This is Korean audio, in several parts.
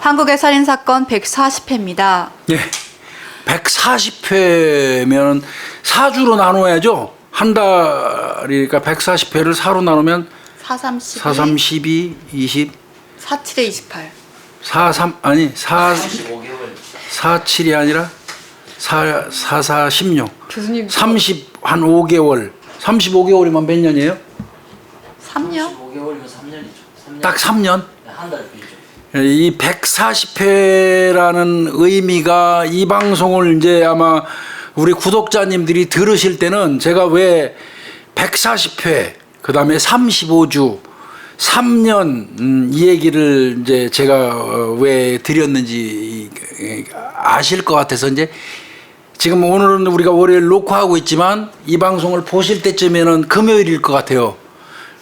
한국의 살인사건 140회입니다. 예. 140회면 4주로 나눠야죠. 한 달이니까 140회를 4로 나누면 4, 3, 12, 4, 3, 12, 20, 4, 7에 28. 4, 3, 아니 4, 35개월. 4, 7이 아니라 4, 4, 4, 16. 교수님 30, 한 5개월. 35개월이면 몇 년이에요? 3년? 35개월이면 3년이죠. 3년. 딱 3년. 한 달 빌죠. 이 140회라는 의미가 이 방송을 이제 아마 우리 구독자님들이 들으실 때는 제가 왜 140회, 그 다음에 35주, 3년 이 얘기를 이제 제가 왜 드렸는지 아실 것 같아서 이제 지금 오늘은 우리가 월요일 녹화하고 있지만 이 방송을 보실 때쯤에는 금요일일 것 같아요.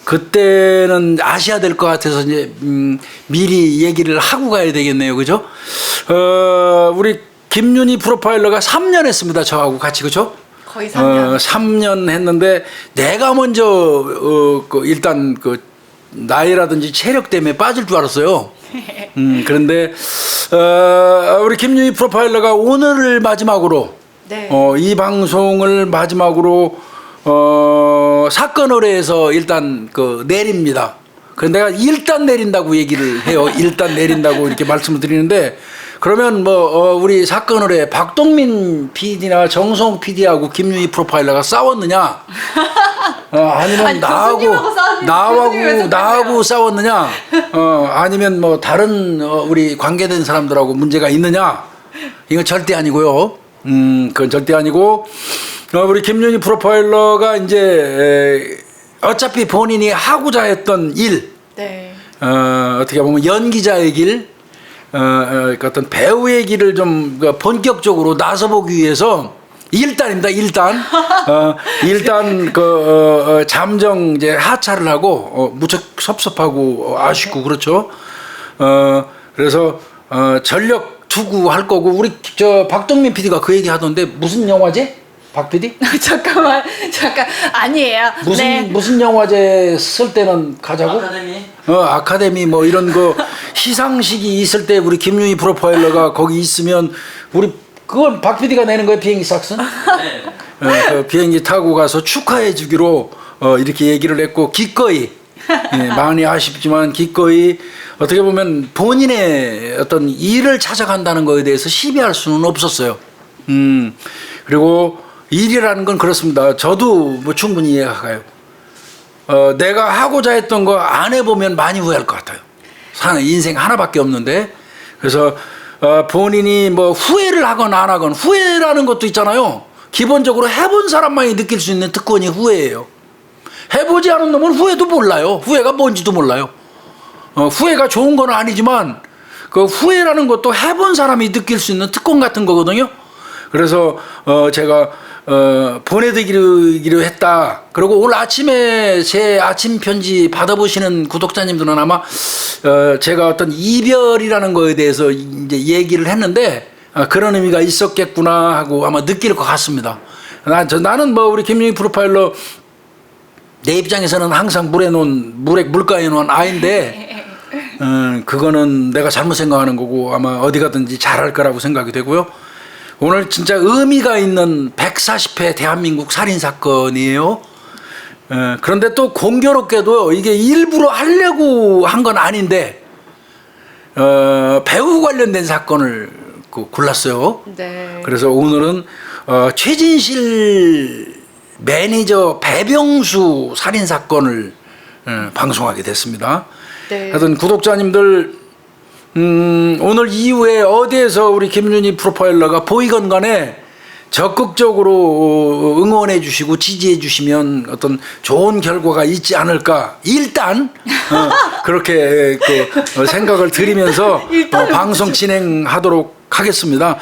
그때는 아셔야 될 것 같아서 이제 미리 얘기를 하고 가야 되겠네요, 그죠? 우리 김윤희 프로파일러가 3년 했습니다, 저하고 같이, 그죠? 거의 3년. 3년 했는데 내가 먼저 일단 그 나이라든지 체력 때문에 빠질 줄 알았어요. 그런데 우리 김윤희 프로파일러가 오늘을 마지막으로 네. 이 방송을 마지막으로 사건 의뢰해서 일단 그 내립니다. 그런데 내가 일단 내린다고 얘기를 해요. 일단 내린다고 이렇게 말씀을 드리는데 그러면 우리 사건 의뢰 박동민 PD나 정성 PD하고 김윤희 프로파일러가 싸웠느냐? 아니면 아니, 교수님하고 싸웠는데 교수님이 왜 나하고 싸웠느냐? 아니면 뭐 다른 우리 관계된 사람들하고 문제가 있느냐? 이건 절대 아니고요. 그건 절대 아니고 우리 김윤희 프로파일러가 이제 어차피 본인이 하고자 했던 일, 네. 어떻게 보면 연기자의 길, 어떤 배우의 길을 좀 본격적으로 나서보기 위해서 일단입니다. 일단 잠정 이제 하차를 하고 무척 섭섭하고 아쉽고 그렇죠. 그래서 전력 투구할 거고 우리 저 박동민 PD가 그 얘기 하던데 무슨 영화제? 박 PD? 잠깐 아니에요. 무슨 영화제 쓸 때는 가자고? 아카데미? 아카데미 뭐 이런 거 시상식이 있을 때 우리 김윤희 프로파일러가 거기 있으면 우리 그건 박 PD가 내는 거예요, 비행기 싹슨? 네. 그 비행기 타고 가서 축하해 주기로 이렇게 얘기를 했고 기꺼이 많이 아쉽지만 기꺼이 어떻게 보면 본인의 어떤 일을 찾아간다는 거에 대해서 시비할 수는 없었어요. 그리고 일이라는 건 그렇습니다. 저도 뭐 충분히 이해가 가요. 내가 하고자 했던 거 안 해보면 많이 후회할 것 같아요. 사는 인생 하나밖에 없는데 그래서 본인이 뭐 후회를 하건 안 하건 후회라는 것도 있잖아요. 기본적으로 해본 사람만이 느낄 수 있는 특권이 후회예요. 해보지 않은 놈은 후회도 몰라요. 후회가 뭔지도 몰라요. 후회가 좋은 건 아니지만 그 후회라는 것도 해본 사람이 느낄 수 있는 특권 같은 거거든요. 그래서 제가 보내드리기로 했다. 그리고 오늘 아침에 제 아침 편지 받아보시는 구독자님들은 아마 제가 어떤 이별이라는 거에 대해서 이제 얘기를 했는데 그런 의미가 있었겠구나 하고 아마 느낄 것 같습니다. 나는 뭐 우리 김윤희 프로파일러 내 입장에서는 항상 물가에 놓은 아이인데 그거는 내가 잘못 생각하는 거고 아마 어디 가든지 잘할 거라고 생각이 되고요. 오늘 진짜 의미가 있는 140회 대한민국 살인사건이에요. 그런데 또 공교롭게도 이게 일부러 하려고 한 건 아닌데 배우 관련된 사건을 골랐어요. 네. 그래서 오늘은 최진실 매니저 배병수 살인사건을 방송하게 됐습니다. 네. 하여튼 구독자님들 오늘 이후에 어디에서 우리 김윤희 프로파일러가 보이건 간에 적극적으로 응원해 주시고 지지해 주시면 어떤 좋은 결과가 있지 않을까 일단 그렇게 생각을 드리면서 방송 진행하도록 하겠습니다.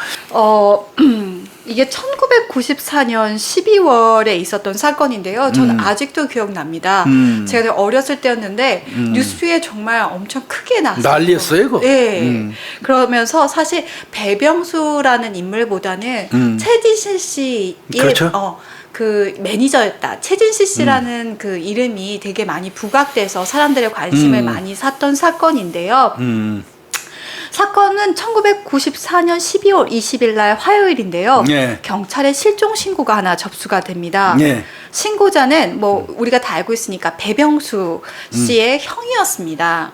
이게 1994년 12월에 있었던 사건인데요. 저는 아직도 기억납니다. 제가 어렸을 때였는데 뉴스에 정말 엄청 크게 나왔어요. 난리였어요, 이거? 네. 그러면서 사실 배병수라는 인물보다는 최진실 씨의 그렇죠. 그 매니저였다. 최진실 씨라는 그 이름이 되게 많이 부각돼서 사람들의 관심을 많이 샀던 사건인데요. 사건은 1994년 12월 20일 날 화요일인데요. 네. 경찰에 실종 신고가 하나 접수가 됩니다. 네. 신고자는 뭐 우리가 다 알고 있으니까 배병수 씨의 형이었습니다.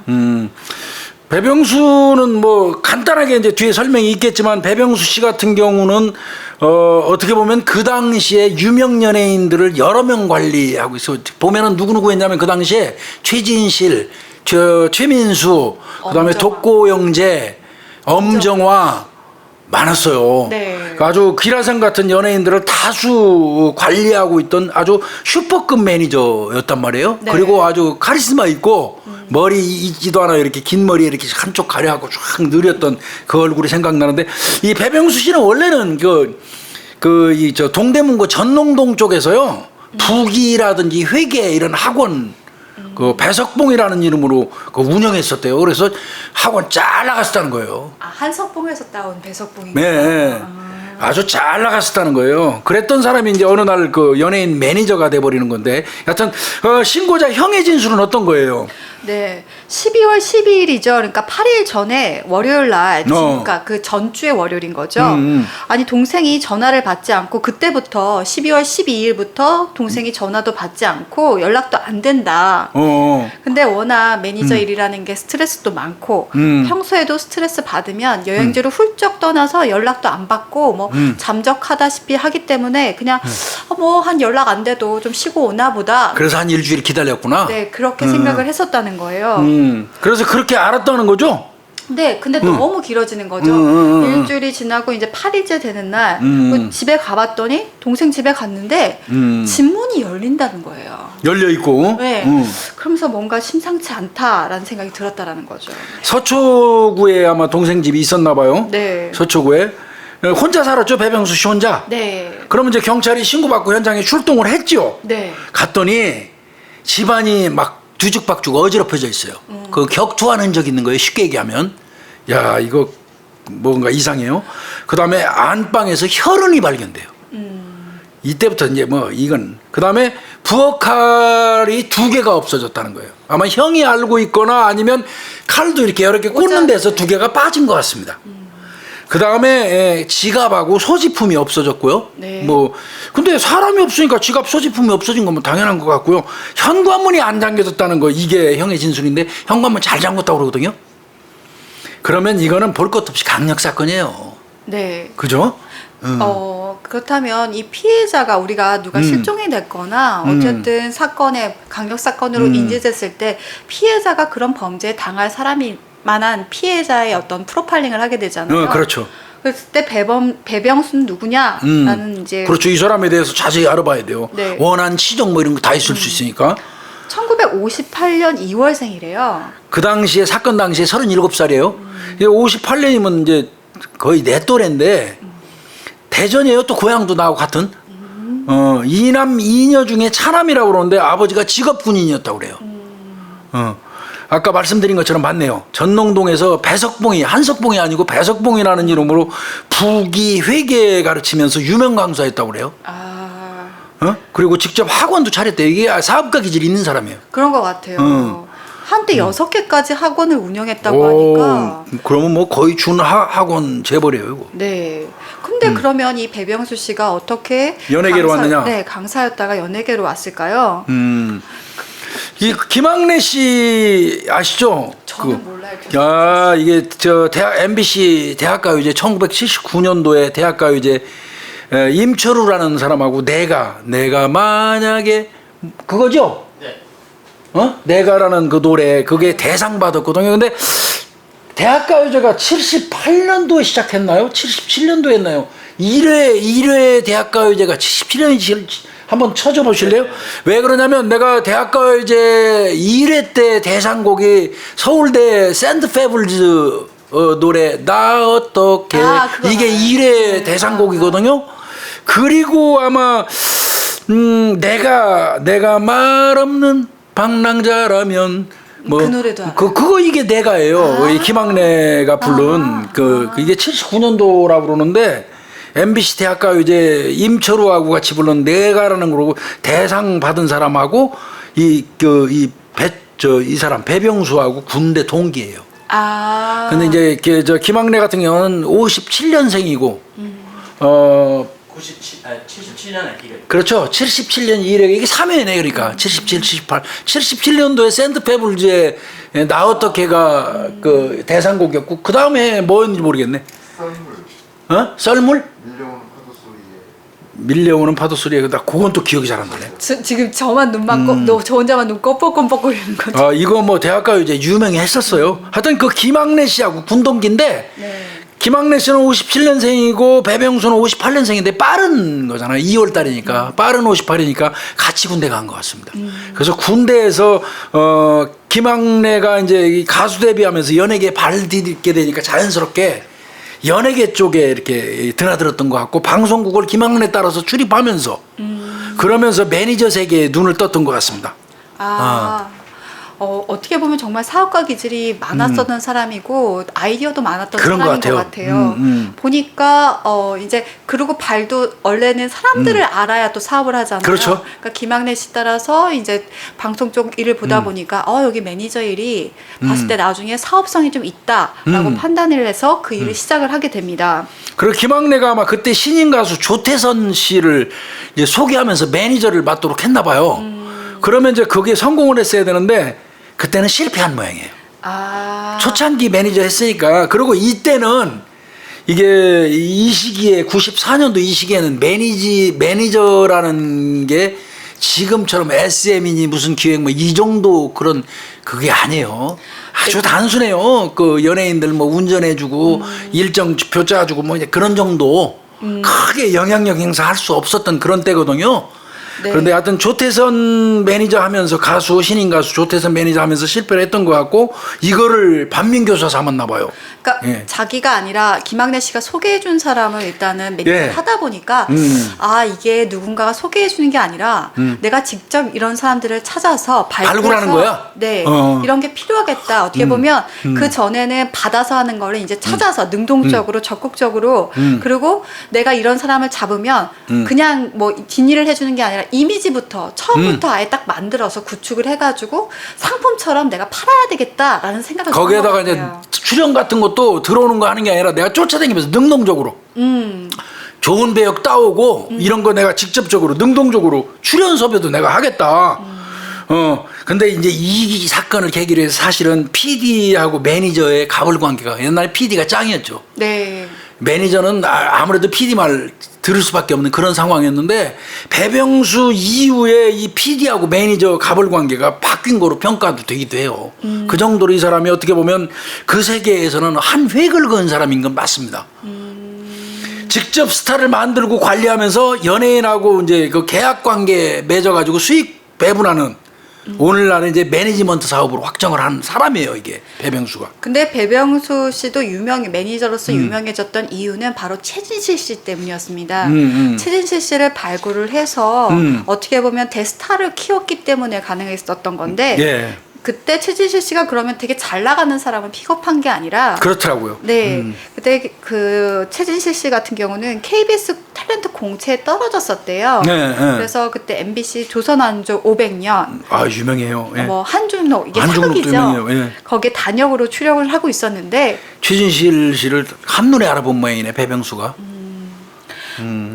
배병수는 뭐 간단하게 이제 뒤에 설명이 있겠지만 배병수 씨 같은 경우는 어떻게 보면 그 당시에 유명 연예인들을 여러 명 관리하고 있어. 보면은 누구 했냐면 그 당시에 최진실, 최민수, 그다음에 엄정화. 독고영재, 엄정화 많았어요. 네. 아주 기라성 같은 연예인들을 다수 관리하고 있던 아주 슈퍼급 매니저였단 말이에요. 네. 그리고 아주 카리스마 있고 머리 있지도 않아요. 이렇게 긴 머리 이렇게 한쪽 가려하고 쫙 느렸던 그 얼굴이 생각나는데 이 배병수 씨는 원래는 저 동대문구 전농동 쪽에서요. 부기라든지 회계 이런 학원 그 배석봉이라는 이름으로 그 운영했었대요. 그래서 학원 잘 나갔었다는 거예요. 아, 한석봉에서 따온 배석봉인가요? 네. 아주 잘 나갔었다는 거예요. 그랬던 사람이 이제 어느 날 그 연예인 매니저가 돼버리는 건데, 여하튼 신고자 형의 진술은 어떤 거예요? 네, 12월 12일이죠. 그러니까 8일 전에 월요일 날, 그러니까 그 전주의 월요일인 거죠. 아니 동생이 전화를 받지 않고 그때부터 12월 12일부터 동생이 전화도 받지 않고 연락도 안 된다. 근데 워낙 매니저 일이라는 게 스트레스도 많고 평소에도 스트레스 받으면 여행지로 훌쩍 떠나서 연락도 안 받고 뭐 잠적하다시피 하기 때문에 그냥 뭐 한 연락 안 돼도 좀 쉬고 오나 보다. 그래서 한 일주일 기다렸구나. 네, 그렇게 생각을 했었다는 거예요. 그래서 그렇게 알았다는 거죠? 네, 근데 너무 길어지는 거죠. 일주일이 지나고 이제 8일째 되는 날 집에 가봤더니 동생 집에 갔는데 집 문이 열린다는 거예요. 열려 있고. 네, 그러면서 뭔가 심상치 않다라는 생각이 들었다라는 거죠. 서초구에 아마 동생 집이 있었나 봐요. 네. 서초구에. 혼자 살았죠, 배병수 씨 혼자. 네. 그러면 이제 경찰이 신고받고 현장에 출동을 했죠. 네. 갔더니 집안이 막 뒤죽박죽 어지럽혀져 있어요. 그 격투한 흔적 있는 거예요. 쉽게 얘기하면. 야, 이거 뭔가 이상해요. 그 다음에 안방에서 혈흔이 발견돼요. 이때부터 이제 뭐 이건. 그 다음에 부엌칼이 2개가 없어졌다는 거예요. 아마 형이 알고 있거나 아니면 칼도 이렇게 여러 개 꽂는 데서 2개가 빠진 것 같습니다. 그 다음에 지갑하고 소지품이 없어졌고요. 네. 뭐 근데 사람이 없으니까 지갑 소지품이 없어진 건 뭐 당연한 것 같고요. 현관문이 안 잠겨졌다는 거, 이게 형의 진술인데 현관문 잘 잠궜다고 그러거든요. 그러면 이거는 볼 것 없이 강력 사건이에요. 네. 그죠? 그렇다면 이 피해자가 우리가 누가 실종이 됐거나 어쨌든 사건에 강력 사건으로 인지됐을 때 피해자가 그런 범죄에 당할 사람이 만한 피해자의 어떤 프로파일링을 하게 되잖아요. 그렇죠. 그랬을 때 배병수는 누구냐라는 이제 그렇죠. 이 사람에 대해서 자세히 알아봐야 돼요. 네. 원한 치적 뭐 이런 거 다 있을 수 있으니까. 1958년 2월생이래요. 그 당시에 사건 당시에 37살이에요. 58년이면 이제 거의 내 또래인데 대전이에요. 또 고향도 나하고 같은. 이남 이녀 중에 차남이라고 그러는데 아버지가 직업 군인이었다고 그래요. 아까 말씀드린 것처럼 맞네요. 전농동에서 배석봉이, 한석봉이 아니고 배석봉이라는 이름으로 부기 회계 가르치면서 유명 강사였다고 그래요. 그리고 직접 학원도 차렸대요. 이게 사업가 기질이 있는 사람이에요. 그런 것 같아요. 한때 6개까지 학원을 운영했다고 하니까. 그러면 뭐 거의 준 학원 재벌이에요, 이거. 네. 근데 그러면 이 배병수 씨가 어떻게 연예계로 왔느냐? 네, 강사였다가 연예계로 왔을까요? 이 김학래 씨 아시죠? 저는 몰라요. 야, 이게 저 MBC 대학가요제 1979년도에 대학가요제 임철우라는 사람하고 내가 만약에 그거죠? 네. 내가라는 그 노래 그게 대상 받았거든요. 근데 대학가요제가 78년도에 시작했나요? 77년도에 했나요? 1회 대학가요제가 77년이 한번 쳐줘 보실래요? 왜 그러냐면 내가 대학가요제 1회 때 대상곡이 서울대 샌드페블즈 노래 나 어떻게 이게 1회 대상곡이거든요. 그리고 아마 내가 말 없는 방랑자라면 뭐 그 노래도 알아요. 그거 이게 내가예요. 이 김학래가 부른 이게 79년도라고 그러는데 MBC 대학가요제 임철우하고 같이 부른 내가라는 거로 대상 받은 사람하고 이 사람 배병수하고 군대 동기예요. 아. 근데 이제 저 김학래 같은 경우는 57년생이고 77년에 기획. 그렇죠. 77년 2회 이게 3회네 그러니까 77, 78, 77년도에 샌드페블즈에 나우터 걔가 그 대상곡이었고 그 다음에 뭐였는지 모르겠네. 썰물 썰물? 밀려오는 파도 소리에 밀려오는 파도 소리에 나 그건 또 기억이 잘 안 나네. 지금 저만 눈만 저 혼자만 눈 껌뻑껌뻑거리는 거죠. 이거 뭐 대학가요 이제 유명히 했었어요. 하여튼 그 김학래 씨하고 군동기인데 네. 김학래 씨는 57년생이고 배병수는 58년생인데 빠른 거잖아요. 2월 달이니까 빠른 58이니까 같이 군대 간 것 같습니다. 그래서 군대에서 김학래가 이제 이 가수 데뷔하면서 연예계에 발 디딜게 되니까 자연스럽게 연예계 쪽에 이렇게 드나들었던 것 같고 방송국을 김학래 따라서 출입하면서 그러면서 매니저 세계에 눈을 떴던 것 같습니다. 어떻게 보면 정말 사업가 기질이 많았었던 사람이고 아이디어도 많았던 그런 사람인 것 것 같아요. 같아요. 보니까 이제 그리고 발도 원래는 사람들을 알아야 또 사업을 하잖아요. 그렇죠. 그러니까 김학래 씨 따라서 이제 방송 쪽 일을 보다 보니까 여기 매니저 일이 봤을 때 나중에 사업성이 좀 있다라고 판단을 해서 그 일을 시작을 하게 됩니다. 그리고 김학래가 아마 그때 신인 가수 조태선 씨를 이제 소개하면서 매니저를 맡도록 했나 봐요. 그러면 이제 그게 성공을 했어야 되는데 그때는 실패한 모양이에요. 초창기 매니저 했으니까. 그리고 이때는 이게 이 시기에 94년도 이 시기에는 매니저라는 게 지금처럼 SM이니 무슨 기획 뭐 이 정도 그런 그게 아니에요. 아주 단순해요. 그 연예인들 뭐 운전해주고 일정표 짜주고 뭐 이제 그런 정도 크게 영향력 행사할 수 없었던 그런 때거든요. 네. 그런데 하여튼 조태선 매니저 하면서 가수 신인 가수 조태선 매니저 하면서 실패를 했던 것 같고 이거를 반민교사 삼았나 봐요. 그러니까 예. 자기가 아니라 김학래 씨가 소개해준 사람을 일단은 매니저를 예. 하다 보니까 이게 누군가가 소개해주는 게 아니라 내가 직접 이런 사람들을 찾아서 발굴하는 거야? 네, 어. 이런 게 필요하겠다. 어떻게 보면 그 전에는 받아서 하는 거를 이제 찾아서 능동적으로 적극적으로 그리고 내가 이런 사람을 잡으면 그냥 뭐 뒷일을 해주는 게 아니라 이미지부터 처음부터 아예 딱 만들어서 구축을 해가지고 상품처럼 내가 팔아야 되겠다라는 생각을 거기에다가 했던 이제 것 같아요. 출연 같은 것도 들어오는 거 하는 게 아니라 내가 쫓아다니면서 능동적으로 좋은 배역 따오고 이런 거 내가 직접적으로 능동적으로 출연 섭외도 내가 하겠다. 근데 이제 이 사건을 계기로 해서 사실은 PD하고 매니저의 갑을 관계가 옛날에 PD가 짱이었죠. 네. 매니저는 아무래도 PD 말 들을 수밖에 없는 그런 상황이었는데 배병수 이후에 이 PD하고 매니저 갑을 관계가 바뀐 거로 평가도 되기도 해요. 그 정도로 이 사람이 어떻게 보면 그 세계에서는 한 획을 그은 사람인 건 맞습니다. 직접 스타를 만들고 관리하면서 연예인하고 이제 그 계약 관계 맺어가지고 수익 배분하는 오늘날은 이제 매니지먼트 사업으로 확정을 한 사람이에요, 이게 배병수가. 근데 배병수 씨도 매니저로서 유명해졌던 이유는 바로 최진실 씨 때문이었습니다. 최진실 씨를 발굴을 해서 어떻게 보면 대스타를 키웠기 때문에 가능했었던 건데 예. 그때 최진실 씨가 그러면 되게 잘 나가는 사람을 픽업한 게 아니라 그렇더라고요. 네. 그때 그 최진실 씨 같은 경우는 KBS 탤런트 공채에 떨어졌었대요. 네, 네. 그래서 그때 MBC 조선왕조 500년 유명해요. 예. 뭐 한중록 이게 한중록도 사극이죠. 유명해요. 예. 거기에 단역으로 출연을 하고 있었는데 최진실 씨를 한눈에 알아본 모양이네, 배병수가.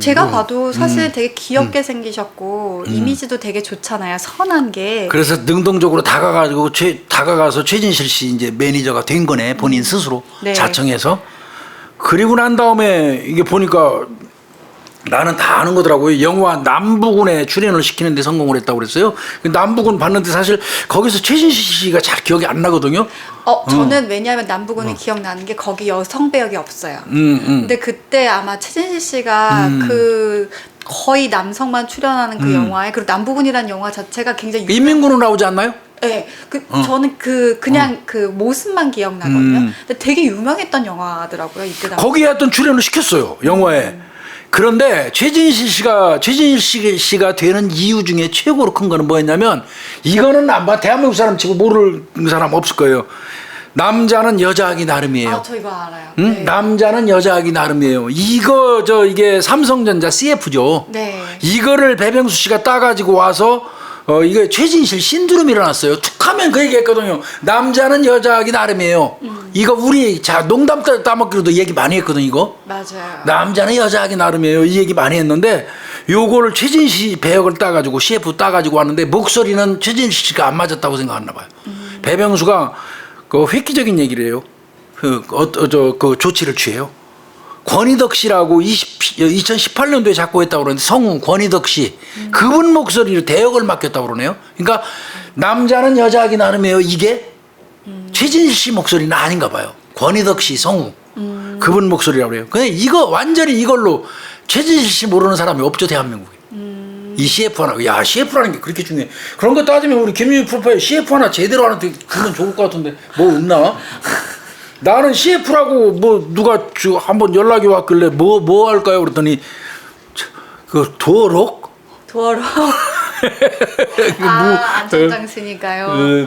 제가 봐도 사실 되게 귀엽게 생기셨고 이미지도 되게 좋잖아요. 선한 게. 그래서 능동적으로 다가가서 최진실 씨 이제 매니저가 된 거네, 본인 스스로 네. 자청해서. 그리고 난 다음에 이게 보니까 나는 다 아는 거더라고요. 영화 남부군에 출연을 시키는데 성공을 했다고 그랬어요. 남부군 봤는데 사실 거기서 최진실 씨가 잘 기억이 안 나거든요. 저는 왜냐하면 남부군이 기억나는 게 거기 여성 배역이 없어요. 근데 그때 아마 최진실 씨가 그 거의 남성만 출연하는 그 영화에 그리고 남부군이라는 영화 자체가 굉장히 인민군으로 나오지 않나요? 네, 저는 그냥 그 모습만 기억나거든요. 근데 되게 유명했던 영화더라고요 이때 당시. 거기에 어떤 출연을 시켰어요, 영화에. 그런데 최진실 씨가 되는 이유 중에 최고로 큰 거는 뭐였냐면 이거는 아마 대한민국 사람 치고 모르는 사람 없을 거예요. 남자는 여자하기 나름이에요. 저 이거 알아요. 응? 네. 남자는 여자하기 나름이에요. 이게 삼성전자 CF죠. 네. 이거를 배병수 씨가 따가지고 와서 이게 최진실 신드롬이 일어났어요. 툭하면 그 얘기했거든요. 남자는 여자하기 나름이에요. 이거 우리 농담 따먹기로도 얘기 많이 했거든 이거. 맞아요. 남자는 여자하기 나름이에요. 이 얘기 많이 했는데 요거를 최진실 배역을 따가지고 CF 따가지고 왔는데 목소리는 최진실 씨가 안 맞았다고 생각했나 봐요. 배병수가 그 획기적인 얘기를 해요. 그 조치를 취해요. 권희덕 씨라고 2018년도에 작곡했다고 그러는데 성우 권희덕 씨 그분 목소리로 대역을 맡겼다고 그러네요. 그러니까 남자는 여자하기 나름이에요. 이게 최진실 씨 목소리는 아닌가 봐요. 권희덕 씨 성우 그분 목소리라고 그래요. 근데 이거 완전히 이걸로 최진실 씨 모르는 사람이 없죠 대한민국에. 이 CF 하나, 야 CF라는 게 그렇게 중요해. 그런 거 따지면 우리 김유희 프로파일 CF 하나 제대로 하는데 그러면 좋을 것 같은데 뭐 없나? 나는 CF라고 뭐 누가 한번 연락이 왔길래 뭐 할까요? 그랬더니 그 도어록? 도어로. 안전장치니까요.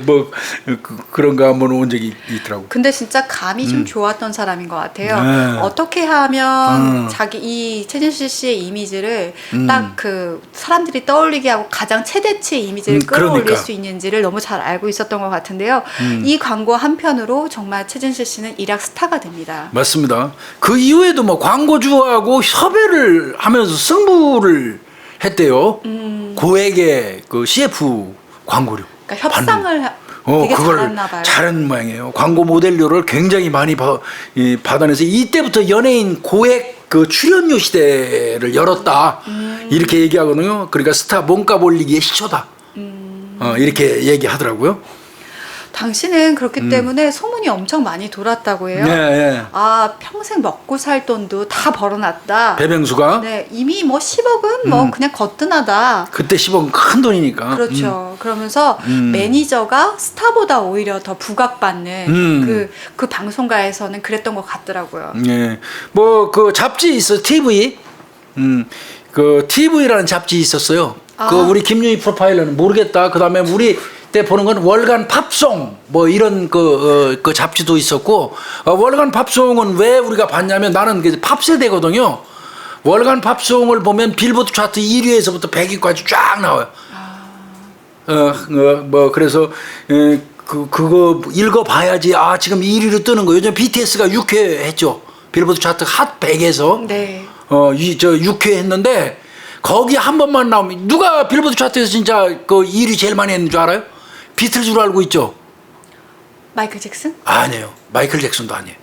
그런 거 한번 온 적이 있더라고. 근데 진짜 감이 좀 좋았던 사람인 것 같아요. 어떻게 하면 자기 이 최진실 씨의 이미지를 딱 그 사람들이 떠올리게 하고 가장 최대치의 이미지를 끌어올릴 그러니까. 수 있는지를 너무 잘 알고 있었던 것 같은데요. 이 광고 한편으로 정말 최진실 씨는 일약 스타가 됩니다. 맞습니다. 그 이후에도 뭐 광고주하고 협의를 하면서 승부를 했대요. 고액의 그 CF 광고료. 그러니까 협상을 되게 그걸 잘했나 봐요. 잘한 모양이에요. 광고 모델료를 굉장히 많이 받아내서 이때부터 연예인 고액 그 출연료 시대를 열었다. 이렇게 얘기하거든요. 그러니까 스타 몸값 올리기의 시초다. 이렇게 얘기하더라고요. 당신은 그렇기 때문에 소문이 엄청 많이 돌았다고 해요. 네. 아, 평생 먹고 살 돈도 다 벌어놨다. 배병수가 네, 이미 뭐 10억은 뭐 그냥 거뜬하다. 그때 10억은 큰 돈이니까. 그렇죠. 그러면서 매니저가 스타보다 오히려 더 부각받는 그 방송가에서는 그랬던 것 같더라고요. 예. 뭐 그 잡지 있어 TV. 그 TV라는 잡지 있었어요. 그 우리 김유희 프로파일러는 모르겠다. 그다음에 우리 때 보는 건 월간 팝송 뭐 이런 그 잡지도 있었고 월간 팝송은 왜 우리가 봤냐면 나는 팝 세대거든요. 월간 팝송을 보면 빌보드 차트 1위에서부터 100위까지 쫙 나와요. 뭐 그래서 그거 읽어봐야지. 아 지금 1위로 뜨는 거. 요즘 BTS가 6회 했죠. 빌보드 차트 핫 100에서 네. 6회 했는데 거기 한 번만 나오면 누가 빌보드 차트에서 진짜 그 1위 제일 많이 했는 줄 알아요? 비틀즈로 알고 있죠? 마이클 잭슨? 아니에요. 마이클 잭슨도 아니에요.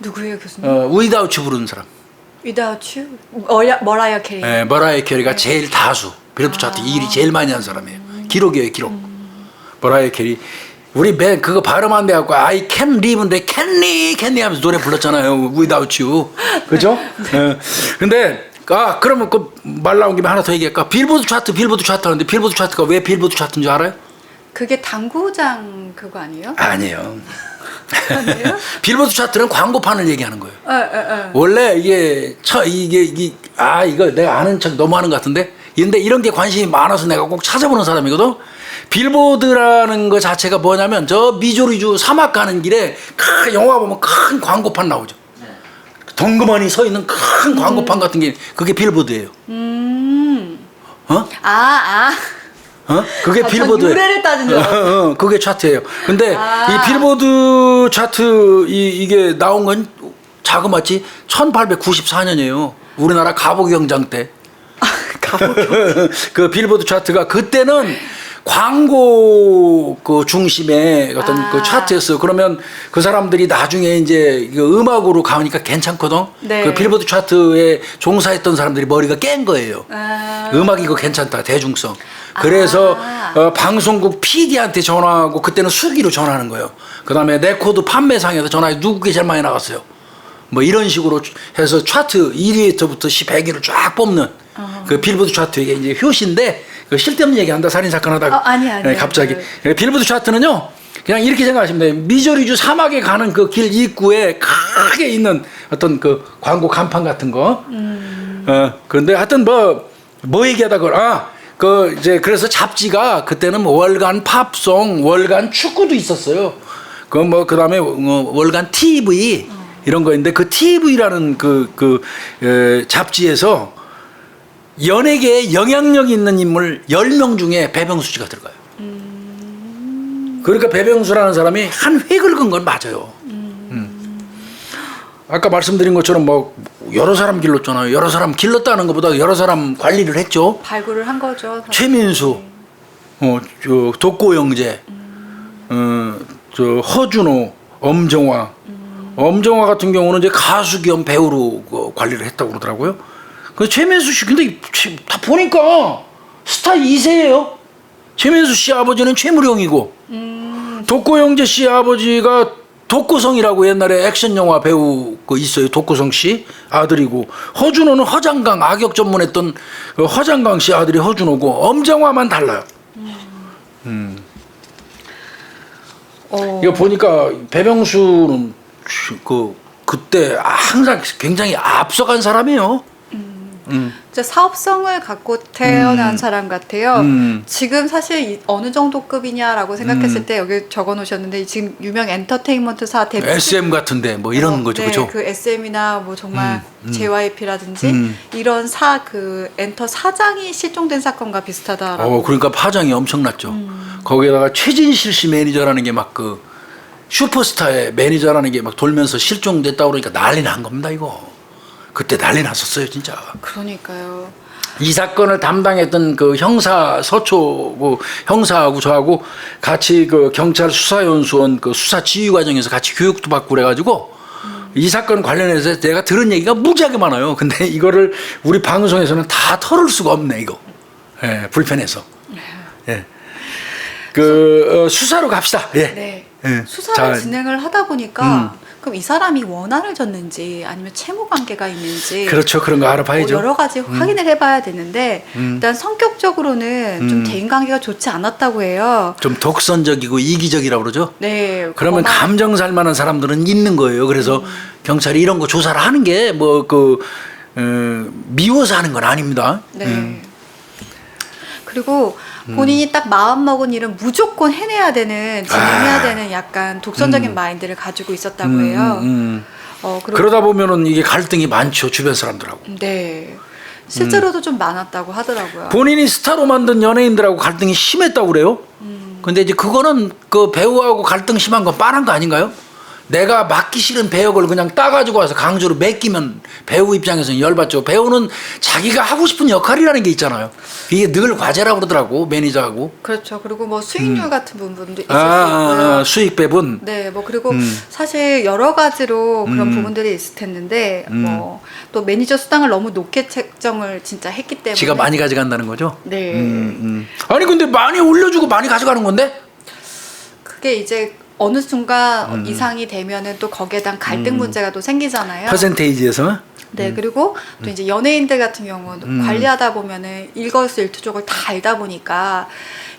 누구예요, 교수님? Without You 부르는 사람. Without You? 머라이어 캐리. 네, 머라이어 캐리가 제일 다수. 빌보드 차트 1위 제일 많이 한 사람이에요. 기록이에요, 기록. 머라이어 캐리. 우리 밴 그거 발음 안 돼갖고 I can live인데 캔리 하면서 노래 불렀잖아요. Without You. 그죠? 네. 근데 그러면 그 말 나온 김에 하나 더 얘기할까? 빌보드 차트 하는데 빌보드 차트가 왜 빌보드 차트인 줄 알아요? 그게 당구장 그거 아니에요? 아니에요. 아니에요? 빌보드 차트는 광고판을 얘기하는 거예요. 에. 원래 이게 이거 내가 아는 척 너무 하는 것 같은데 근데 이런 게 관심이 많아서 내가 꼭 찾아보는 사람이거든. 빌보드라는 거 자체가 뭐냐면 저 미조리주 사막 가는 길에 큰 영화 보면 큰 광고판 나오죠. 덩그머니 서 있는 큰 광고판 같은 게 그게 빌보드예요. 그게 빌보드예요. 전 노래를 따진 줄 알았어요. 그게 차트예요. 근데 이 빌보드 차트 이게 나온 건 자그마치 1894년이에요. 우리나라 가보경장 때. 그 빌보드 차트가 그때는 광고 그 중심의 어떤 그 차트였어요. 그러면 그 사람들이 나중에 이제 음악으로 가니까 괜찮거든. 네. 그 빌보드 차트에 종사했던 사람들이 머리가 깬 거예요. 음악 이거 괜찮다, 대중성. 그래서 방송국 PD한테 전화하고 그때는 수기로 전화하는 거예요. 그다음에 레코드 판매상에서 전화해 누구게 제일 많이 나갔어요. 뭐 이런 식으로 해서 차트 1위부터 100위를 쫙 뽑는 그 빌보드 차트의 이제 효시인데 그 쓸데없는 얘기한다 살인사건 하다가 아니 갑자기 빌보드 차트는요 그냥 이렇게 생각하시면 돼요. 미조리주 사막에 가는 그 길 입구에 크게 있는 어떤 그 광고 간판 같은 거. 그런데 하여튼 뭐 얘기하다가 그래서 잡지가 그때는 월간 팝송, 월간 축구도 있었어요. 그다음에 월간 TV 이런 거인데 그 TV라는 그 잡지에서 연예계에 영향력 있는 인물 10명 중에 배병수 씨가 들어가요. 그러니까 배병수라는 사람이 한 획 긁은 건 맞아요. 아까 말씀드린 것처럼 뭐 여러 사람 길렀잖아요. 여러 사람 길렀다는 것보다 여러 사람 관리를 했죠. 발굴을 한 거죠. 사실. 최민수, 저 독고영재, 저 허준호, 엄정화. 엄정화 같은 경우는 이제 가수 겸 배우로 관리를 했다고 그러더라고요. 그 최민수 씨 근데 다 보니까 스타 2세예요. 최민수 씨 아버지는 최무룡이고 독고영재 씨 아버지가 독고성이라고 옛날에 액션 영화 배우 그 있어요. 독고성 씨 아들이고 허준호는 허장강 악역 전문했던 그 허장강 씨 아들이 허준호고 엄정화만 달라요. 이거 보니까 배병수는 그때 항상 굉장히 앞서간 사람이에요. 진짜 사업성을 갖고 태어난 사람 같아요. 지금 사실 어느 정도 급이냐라고 생각했을 때 여기 적어 놓으셨는데 지금 유명 엔터테인먼트사 대표 SM 같은데 뭐 이런 거죠, 네, 그죠? 그 SM이나 뭐 정말 JYP라든지 이런 그 엔터 사장이 실종된 사건과 비슷하다라고. 그러니까 파장이 엄청났죠. 거기에다가 최진실 씨 매니저라는 게 막 그 슈퍼스타의 매니저라는 게 막 돌면서 실종됐다고 그러니까 난리 난 겁니다, 이거. 그때 난리 났었어요, 진짜. 그러니까요. 이 사건을 담당했던 그 형사 서초 그 형사하고 저하고 같이 그 경찰 수사연수원 그 수사 지휘 과정에서 같이 교육도 받고 그래가지고 이 사건 관련해서 내가 들은 얘기가 무지하게 많아요. 근데 이거를 우리 방송에서는 다 털을 수가 없네, 이거. 예, 불편해서. 예. 수사로 갑시다. 예. 네. 예. 수사를 자, 진행을 하다 보니까 그럼 이 사람이 원한을 졌는지 아니면 채무 관계가 있는지 그렇죠. 그런 거 알아봐야죠. 여러 가지 확인을 해봐야 되는데 일단 성격적으로는 좀 대인관계가 좋지 않았다고 해요. 좀 독선적이고 이기적이라고 그러죠. 네. 그러면 워낙- 감정 살 만한 사람들은 있는 거예요. 그래서 경찰이 이런 거 조사를 하는 게 뭐 미워서 하는 건 아닙니다. 네. 그리고 본인이 딱 마음 먹은 일은 무조건 해내야 되는, 진행해야 되는 약간 독선적인 마인드를 가지고 있었다고 해요. 그리고 그러다 보면은 이게 갈등이 많죠. 주변 사람들하고. 네. 실제로도 좀 많았다고 하더라고요. 본인이 스타로 만든 연예인들하고 갈등이 심했다고 그래요. 근데 이제 그거는 그 배우하고 갈등 심한 건 뻔한 거 아닌가요? 내가 맡기 싫은 배역을 그냥 따가지고 와서 강제로 맡기면 배우 입장에서는 열받죠. 배우는 자기가 하고 싶은 역할이라는 게 있잖아요. 이게 늘 과제라고 그러더라고, 매니저하고. 그렇죠. 그리고 뭐 수익률 같은 부분도 있을 수 있고요. 수익 배분. 네, 뭐 그리고 사실 여러 가지로 그런 부분들이 있을 텐데 뭐 또 매니저 수당을 너무 높게 책정을 진짜 했기 때문에 지가 많이 가져간다는 거죠. 네. 아니 근데 많이 올려주고 많이 가져가는 건데? 그게 이제 어느 순간 이상이 되면은 또 거기에 대한 갈등 문제가 또 생기잖아요. 퍼센테이지에서. 네, 그리고 또 이제 연예인들 같은 경우는 관리하다 보면은 일거수일투족을 다 알다 보니까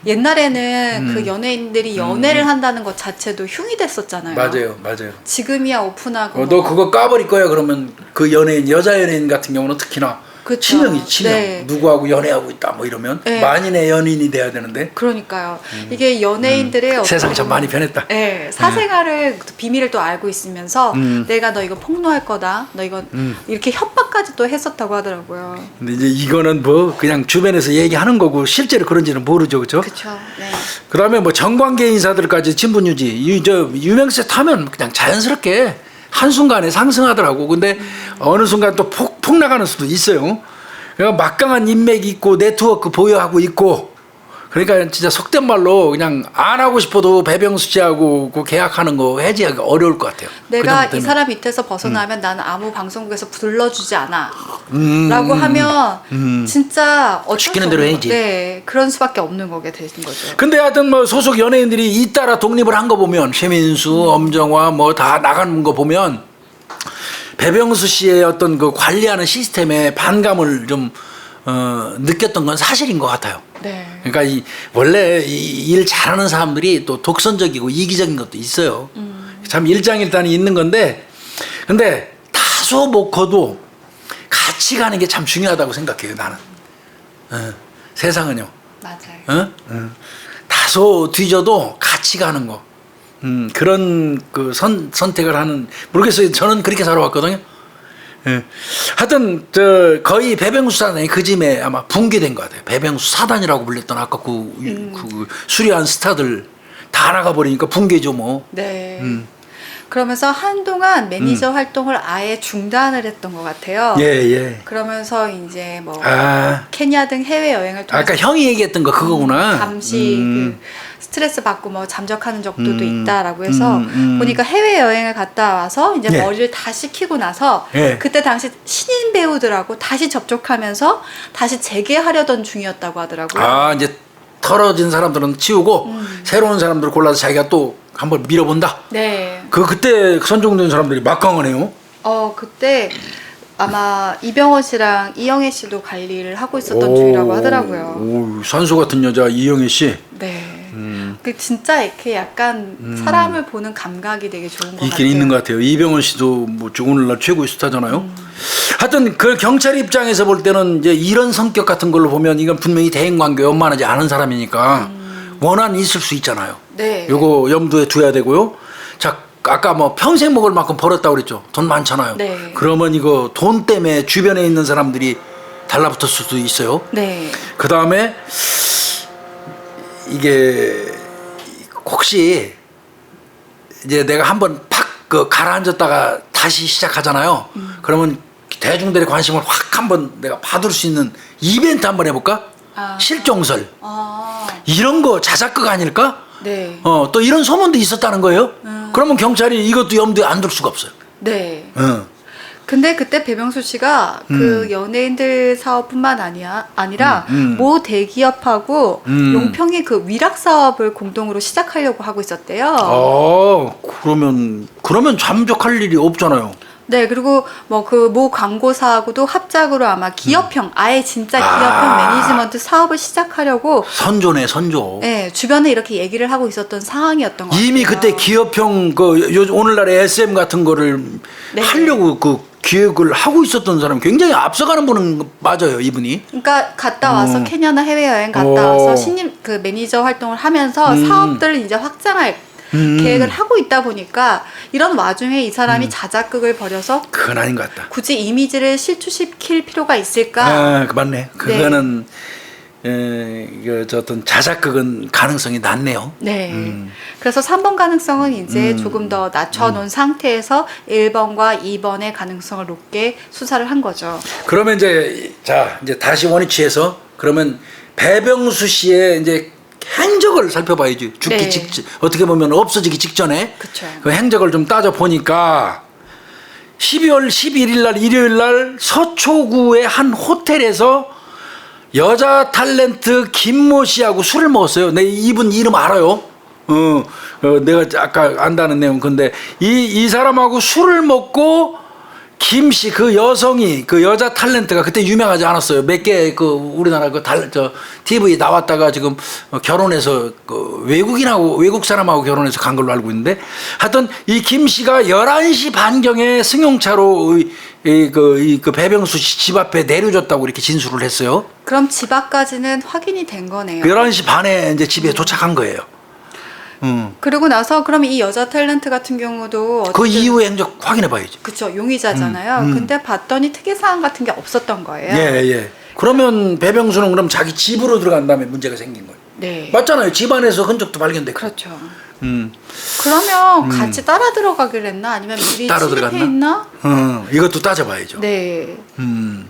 옛날에는 그 연예인들이 연애를 한다는 것 자체도 흉이 됐었잖아요. 맞아요. 지금이야 오픈하고 너 그거 까버릴 거야 그러면 그 연예인 여자 연예인 같은 경우는 특히나 그쵸. 치명이 치명. 네. 누구하고 연애하고 있다 뭐 이러면 네. 만인의 연인이 돼야 되는데 그러니까요. 이게 연예인들의 어떤 세상 참 많이 변했다. 네, 사생활을 비밀을 또 알고 있으면서 내가 너 이거 폭로할 거다. 너 이거 이렇게 협박까지 또 했었다고 하더라고요. 근데 이제 이거는 뭐 그냥 주변에서 얘기하는 거고 실제로 그런지는 모르죠, 그렇죠? 그렇죠. 네. 그다음에 뭐 정관계 인사들까지 친분 유지. 저 유명세 타면 그냥 자연스럽게 한순간에 상승하더라고. 근데 어느 순간 또 폭 나가는 수도 있어요. 그러니까 막강한 인맥이 있고 네트워크 보유하고 있고 그러니까 진짜 속된 말로 그냥 안 하고 싶어도 배병수 씨하고 그 계약하는 거 해지하기 어려울 것 같아요. 내가 그 이 사람 밑에서 벗어나면 나는 아무 방송국에서 불러주지 않아. 라고 하면 진짜 어쩔 시키는 수 대로 없는 해야지. 네, 그런 수밖에 없는 거게 되는 거죠. 근데 하여튼 뭐 소속 연예인들이 잇따라 독립을 한 거 보면 최민수, 엄정화 뭐 다 나가는 거 보면 배병수 씨의 어떤 그 관리하는 시스템에 반감을 좀 느꼈던 건 사실인 것 같아요. 네. 그러니까 원래 일 잘하는 사람들이 또 독선적이고 이기적인 것도 있어요. 참 일장일단이 있는 건데, 근데 다소 못 커도 같이 가는 게 참 중요하다고 생각해요, 나는. 세상은요. 맞아요. 다소 뒤져도 같이 가는 거. 그런 그 선택을 하는, 모르겠어요. 저는 그렇게 살아왔거든요. 예. 하여튼 저 거의 배병수 사단이 그 즈음에 아마 붕괴된 것 같아요. 배병수 사단이라고 불렸던 아까 그 수려한 스타들 다 나가 버리니까 붕괴죠 뭐. 네. 그러면서 한동안 매니저 활동을 아예 중단을 했던 것 같아요. 예, 예. 그러면서 이제 뭐 아. 케냐 등 해외 여행을 통해서 아까 형이 얘기했던 거 그거구나. 잠시 그 스트레스 받고 뭐 잠적하는 적도 있다라고 해서 보니까 해외 여행을 갔다 와서 이제 예. 머리를 다시 키고 나서 예. 그때 당시 신인 배우들하고 다시 접촉하면서 다시 재개하려던 중이었다고 하더라고요. 아 이제 털어진 사람들은 치우고 새로운 사람들을 골라서 자기가 또 한번 밀어본다. 네. 그때 선정된 사람들이 막강하네요. 그때 아마 이병헌 씨랑 이영애 씨도 관리를 하고 있었던 중이라고 하더라고요. 오, 산소 같은 여자 이영애 씨. 네. 그 진짜 이렇게 약간 사람을 보는 감각이 되게 좋은 것 같아요. 있긴 있는 것 같아요. 이병헌 씨도 뭐 오늘날 최고의 스타잖아요. 하여튼 그 경찰 입장에서 볼 때는 이제 이런 성격 같은 걸로 보면 이건 분명히 대인 관계에 원만하지 않은 사람이니까 원한이 있을 수 있잖아요. 네. 요거 염두에 둬야 되고요. 자, 아까 뭐 평생 먹을 만큼 벌었다고 그랬죠. 돈 많잖아요. 네. 그러면 이거 돈 때문에 주변에 있는 사람들이 달라붙을 수도 있어요. 네. 그 다음에 이게 혹시 이제 내가 한번 팍 그 가라앉았다가 다시 시작하잖아요. 그러면 대중들의 관심을 확 한번 내가 받을 수 있는 이벤트 한번 해볼까? 아. 실종설 아. 이런 거 자작극 아닐까? 네. 또 이런 소문도 있었다는 거예요. 그러면 경찰이 이것도 염두에 안 둘 수가 없어요. 네. 어. 근데 그때 배병수 씨가 그 연예인들 사업뿐만 아니라 모 대기업하고 용평이 그 위락 사업을 공동으로 시작하려고 하고 있었대요. 그러면 잠적할 일이 없잖아요. 네, 그리고 뭐 그 모 광고사하고도 합작으로 아마 기업형, 아예 진짜 기업형 매니지먼트 사업을 시작하려고 선조네, 선조. 네, 주변에 이렇게 얘기를 하고 있었던 상황이었던 것 같아요. 이미 그때 기업형 오늘날의 SM 같은 거를 네. 하려고 그 기획을 하고 있었던 사람이 굉장히 앞서가는 분은 맞아요, 이분이. 그러니까 갔다 와서 케냐나 해외여행 갔다 와서 신임 그 매니저 활동을 하면서 사업들을 이제 확장할 계획을 하고 있다 보니까 이런 와중에 이 사람이 자작극을 벌여서 그건 아닌 것 같다. 굳이 이미지를 실추시킬 필요가 있을까? 아, 맞네. 그거는 어떤 자작극은 가능성이 낮네요. 네. 그래서 3번 가능성은 이제 조금 더 낮춰놓은 상태에서 1번과 2번의 가능성을 높게 수사를 한 거죠. 그러면 이제 다시 원위치해서 그러면 배병수 씨의 이제 행적을 살펴봐야지. 죽기 네. 직전, 어떻게 보면 없어지기 직전에 그쵸. 그 행적을 좀 따져 보니까 12월 11일 날 일요일 날 서초구의 한 호텔에서 여자 탤런트 김모 씨하고 술을 먹었어요. 내 이분 이름 알아요. 내가 아까 안다는 내용. 근데 이 사람하고 술을 먹고 김 씨 그 여성이 그 여자 탤런트가 그때 유명하지 않았어요. 몇 개 그 우리나라 TV 나왔다가 지금 결혼해서 그 외국 사람하고 결혼해서 간 걸로 알고 있는데 하여튼 이 김 씨가 11시 반경에 승용차로 그 배병수 씨 집 앞에 내려줬다고 이렇게 진술을 했어요. 그럼 집 앞까지는 확인이 된 거네요. 11시 반에 이제 집에 도착한 거예요. 그리고 나서 그럼 이 여자 탤런트 같은 경우도 그 어쨌든 이후의 행적 확인해 봐야죠. 그쵸, 용의자잖아요. 근데 봤더니 특이사항 같은 게 없었던 거예요. 예. 그러면 배병수는 그럼 자기 집으로 들어간 다음에 문제가 생긴 거예요. 네. 맞잖아요. 집안에서 흔적도 발견됐고. 그렇죠. 음. 그러면 같이 따라 들어가길 했나? 아니면 미리 따라 침입해 들어갔나? 있나? 이것도 따져봐야죠. 네. 음.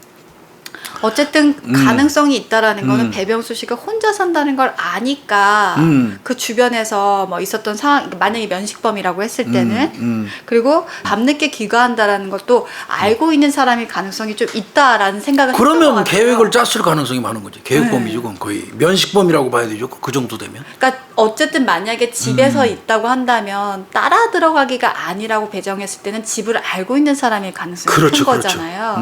어쨌든 가능성이 있다라는 거는 배병수 씨가 혼자 산다는 걸 아니까 그 주변에서 뭐 있었던 상황, 만약에 면식범이라고 했을 때는 그리고 밤늦게 귀가한다라는 것도 알고 있는 사람일 가능성이 좀 있다라는 생각을 했던 것 그러면 같아요. 계획을 짰을 가능성이 많은 거죠. 계획범이죠. 그건 거의 면식범이라고 봐야 되죠. 그 정도 되면. 그러니까 어쨌든 만약에 집에서 있다고 한다면 따라 들어가기가 아니라고 배정했을 때는 집을 알고 있는 사람일 가능성이 그렇죠, 큰 그렇죠. 거잖아요.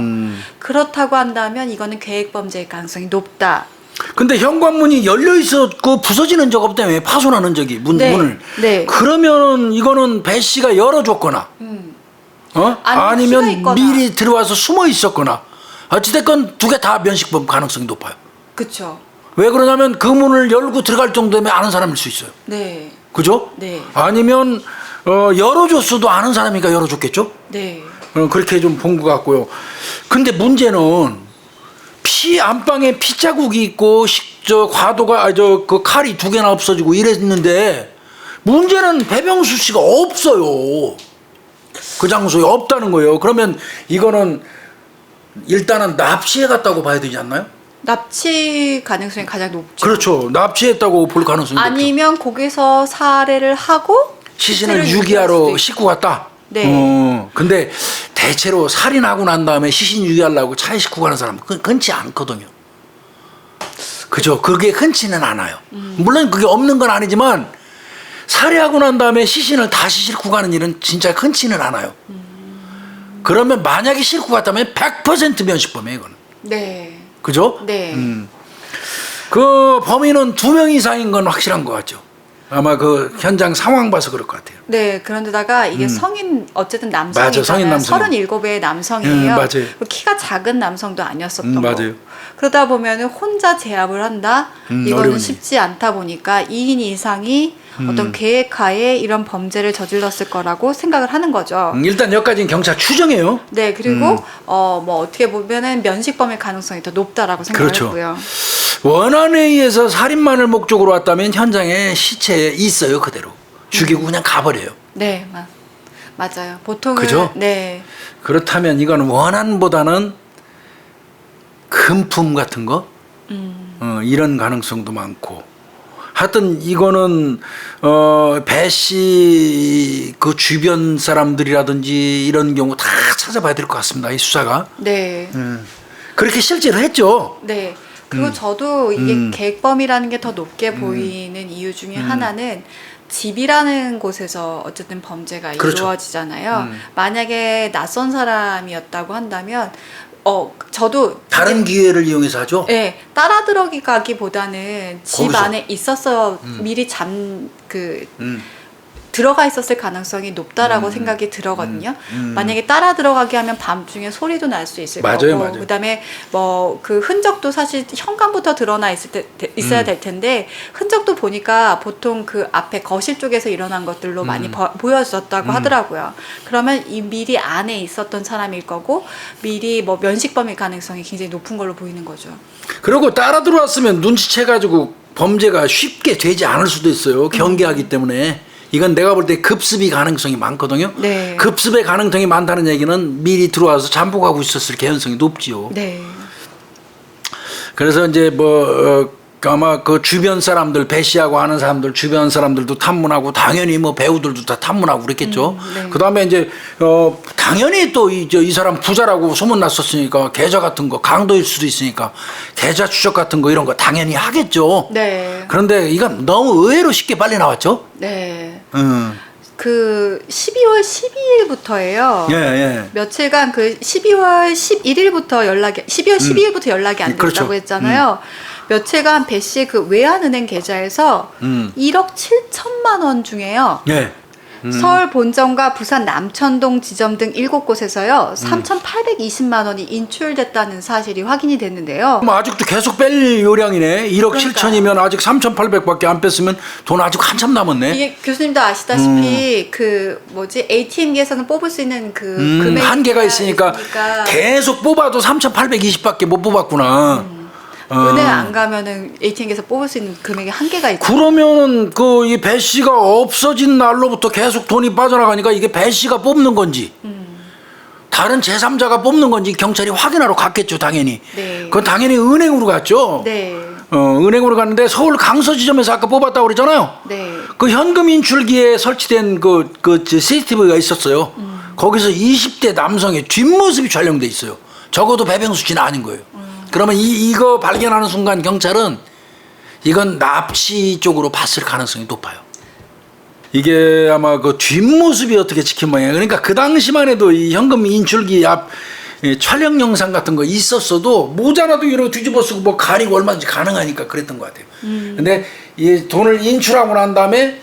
그렇다고 한다면 이거는 계획범죄일 가능성이 높다. 근데 현관문이 열려 있었고 부서지는 적 없다며 파손하는 적이 네. 문을. 네. 그러면 이거는 배 씨가 열어줬거나, 아니면 키가 아니면 있거나. 미리 들어와서 숨어 있었거나. 어찌됐건 두 개 다 면식범 가능성이 높아요. 그렇죠. 왜 그러냐면 그 문을 열고 들어갈 정도면 아는 사람일 수 있어요. 네. 그죠? 네. 아니면 열어줬어도 아는 사람이니까 열어줬겠죠? 네. 그렇게 좀 본 것 같고요. 근데 문제는 피 안방에 피 자국이 있고 저 과도가 그 칼이 2개나 없어지고 이랬는데 문제는 배병수 씨가 없어요. 그 장소에 없다는 거예요. 그러면 이거는 일단은 납치해 갔다고 봐야 되지 않나요? 납치 가능성이 가장 높죠. 그렇죠. 납치했다고 볼 가능성이 높죠. 아니면 거기서 살해를 하고 시신을 시체를 유기하러 유기할 수도 싣고 갔다. 네. 근데 대체로 살인하고 난 다음에 시신 유기하려고 차에 싣고 가는 사람은 흔치 않거든요. 그죠? 그게 흔치는 않아요. 물론 그게 없는 건 아니지만 살해하고 난 다음에 시신을 다시 싣고 가는 일은 진짜 흔치는 않아요. 그러면 만약에 싣고 갔다면 100% 면식범이에요, 이거는. 네. 그죠? 네. 그 범인은 2명 이상인 건 확실한 것 같죠. 아마 그 현장 상황 봐서 그럴 것 같아요. 네, 그런데다가 이게 성인 어쨌든 맞아, 남성이잖아요. 성인 남성. 37의 남성이에요. 맞아요. 그리고 키가 작은 남성도 아니었었던 거. 맞아요. 그러다 보면은 혼자 제압을 한다. 이거는 어려운 쉽지 않다 보니까 2인 이상이 어떤 계획하에 이런 범죄를 저질렀을 거라고 생각을 하는 거죠. 일단 여기까지는 경찰 추정이에요. 네, 그리고 뭐 어떻게 보면은 면식범일 가능성이 더 높다라고 생각을 그렇죠. 했고요. 원한에 의해서 살인만을 목적으로 왔다면 현장에 시체에 있어요, 그대로. 죽이고 그냥 가버려요. 네, 맞아요. 보통은 그죠? 네. 그렇다면 이건 원한보다는 금품 같은 거 이런 가능성도 많고 하여튼 이거는 배 씨 그 주변 사람들이라든지 이런 경우 다 찾아봐야 될 것 같습니다. 이 수사가. 네. 그렇게 실제로 했죠. 네. 그리고 저도 이게 계획범이라는 게 더 높게 보이는 이유 중에 하나는 집이라는 곳에서 어쨌든 범죄가 그렇죠. 이루어지잖아요. 만약에 낯선 사람이었다고 한다면 저도 다른 기회를 이용해서 하죠. 네, 따라 들어가기보다는 집 거기서. 안에 있어서 미리 들어가 있었을 가능성이 높다라고 생각이 들어거든요. 만약에 따라 들어가게 하면 밤중에 소리도 날 수 있을 맞아요, 거고, 맞아요. 그다음에 뭐 그 흔적도 사실 현관부터 드러나 있어야 될 텐데 흔적도 보니까 보통 그 앞에 거실 쪽에서 일어난 것들로 많이 보여졌다고 하더라고요. 그러면 이 미리 안에 있었던 사람일 거고 미리 뭐 면식범일 가능성이 굉장히 높은 걸로 보이는 거죠. 그리고 따라 들어왔으면 눈치채가지고 범죄가 쉽게 되지 않을 수도 있어요. 경계하기 때문에. 이건 내가 볼 때 급습이 가능성이 많거든요. 네. 급습의 가능성이 많다는 얘기는 미리 들어와서 잠복하고 있었을 개연성이 높지요. 네. 그래서 이제 아마 그 주변 사람들, 배 씨하고 아는 사람들, 주변 사람들도 탐문하고 당연히 뭐 배우들도 다 탐문하고 그랬겠죠. 네. 그 다음에 이제 당연히 또 이 사람 부자라고 소문 났었으니까 계좌 같은 거 강도일 수도 있으니까 계좌 추적 같은 거 이런 거 당연히 하겠죠. 네. 그런데 이건 너무 의외로 쉽게 빨리 나왔죠. 네. 그 12월 12일부터예요. 예, 예. 며칠간 그 12월 11일부터 12월 12일부터 연락이 안 된다고 그렇죠. 했잖아요. 며칠간 배 씨의 그 외환은행 계좌에서 1억 7천만 원 중에요. 예. 서울 본점과 부산 남천동 지점 등 7곳에서요. 3,820만 원이 인출됐다는 사실이 확인이 됐는데요. 뭐 아직도 계속 뺄 요량이네. 1억 그러니까요. 7천이면 아직 3,800밖에 안 뺐으면 돈 아직 한참 남았네. 이게 교수님도 아시다시피 그 뭐지 ATM기에서는 뽑을 수 있는 그 금액이 한계가 있으니까 계속 뽑아도 3,820밖에 못 뽑았구나. 은행 안 가면은 ATM기에서 뽑을 수 있는 금액이 한계가 있죠. 그러면은 그 이 배 씨가 없어진 날로부터 계속 돈이 빠져나가니까 이게 배 씨가 뽑는 건지 다른 제3자가 뽑는 건지 경찰이 확인하러 갔겠죠, 당연히. 네. 그건 당연히 은행으로 갔죠. 네. 은행으로 갔는데 서울 강서지점에서 아까 뽑았다고 그랬잖아요. 네. 그 현금 인출기에 설치된 그 CCTV가 있었어요. 거기서 20대 남성의 뒷모습이 촬영돼 있어요. 적어도 배병수 씨는 아닌 거예요. 그러면 이거 발견하는 순간 경찰은 이건 납치 쪽으로 봤을 가능성이 높아요. 이게 아마 그 뒷모습이 어떻게 찍힌 모양이에요. 그러니까 그 당시만 해도 이 현금 인출기 앞 촬영 영상 같은 거 있었어도 모자라도 이러고 뒤집어 쓰고 뭐 가리고 얼마든지 가능하니까 그랬던 것 같아요. 근데 이 돈을 인출하고 난 다음에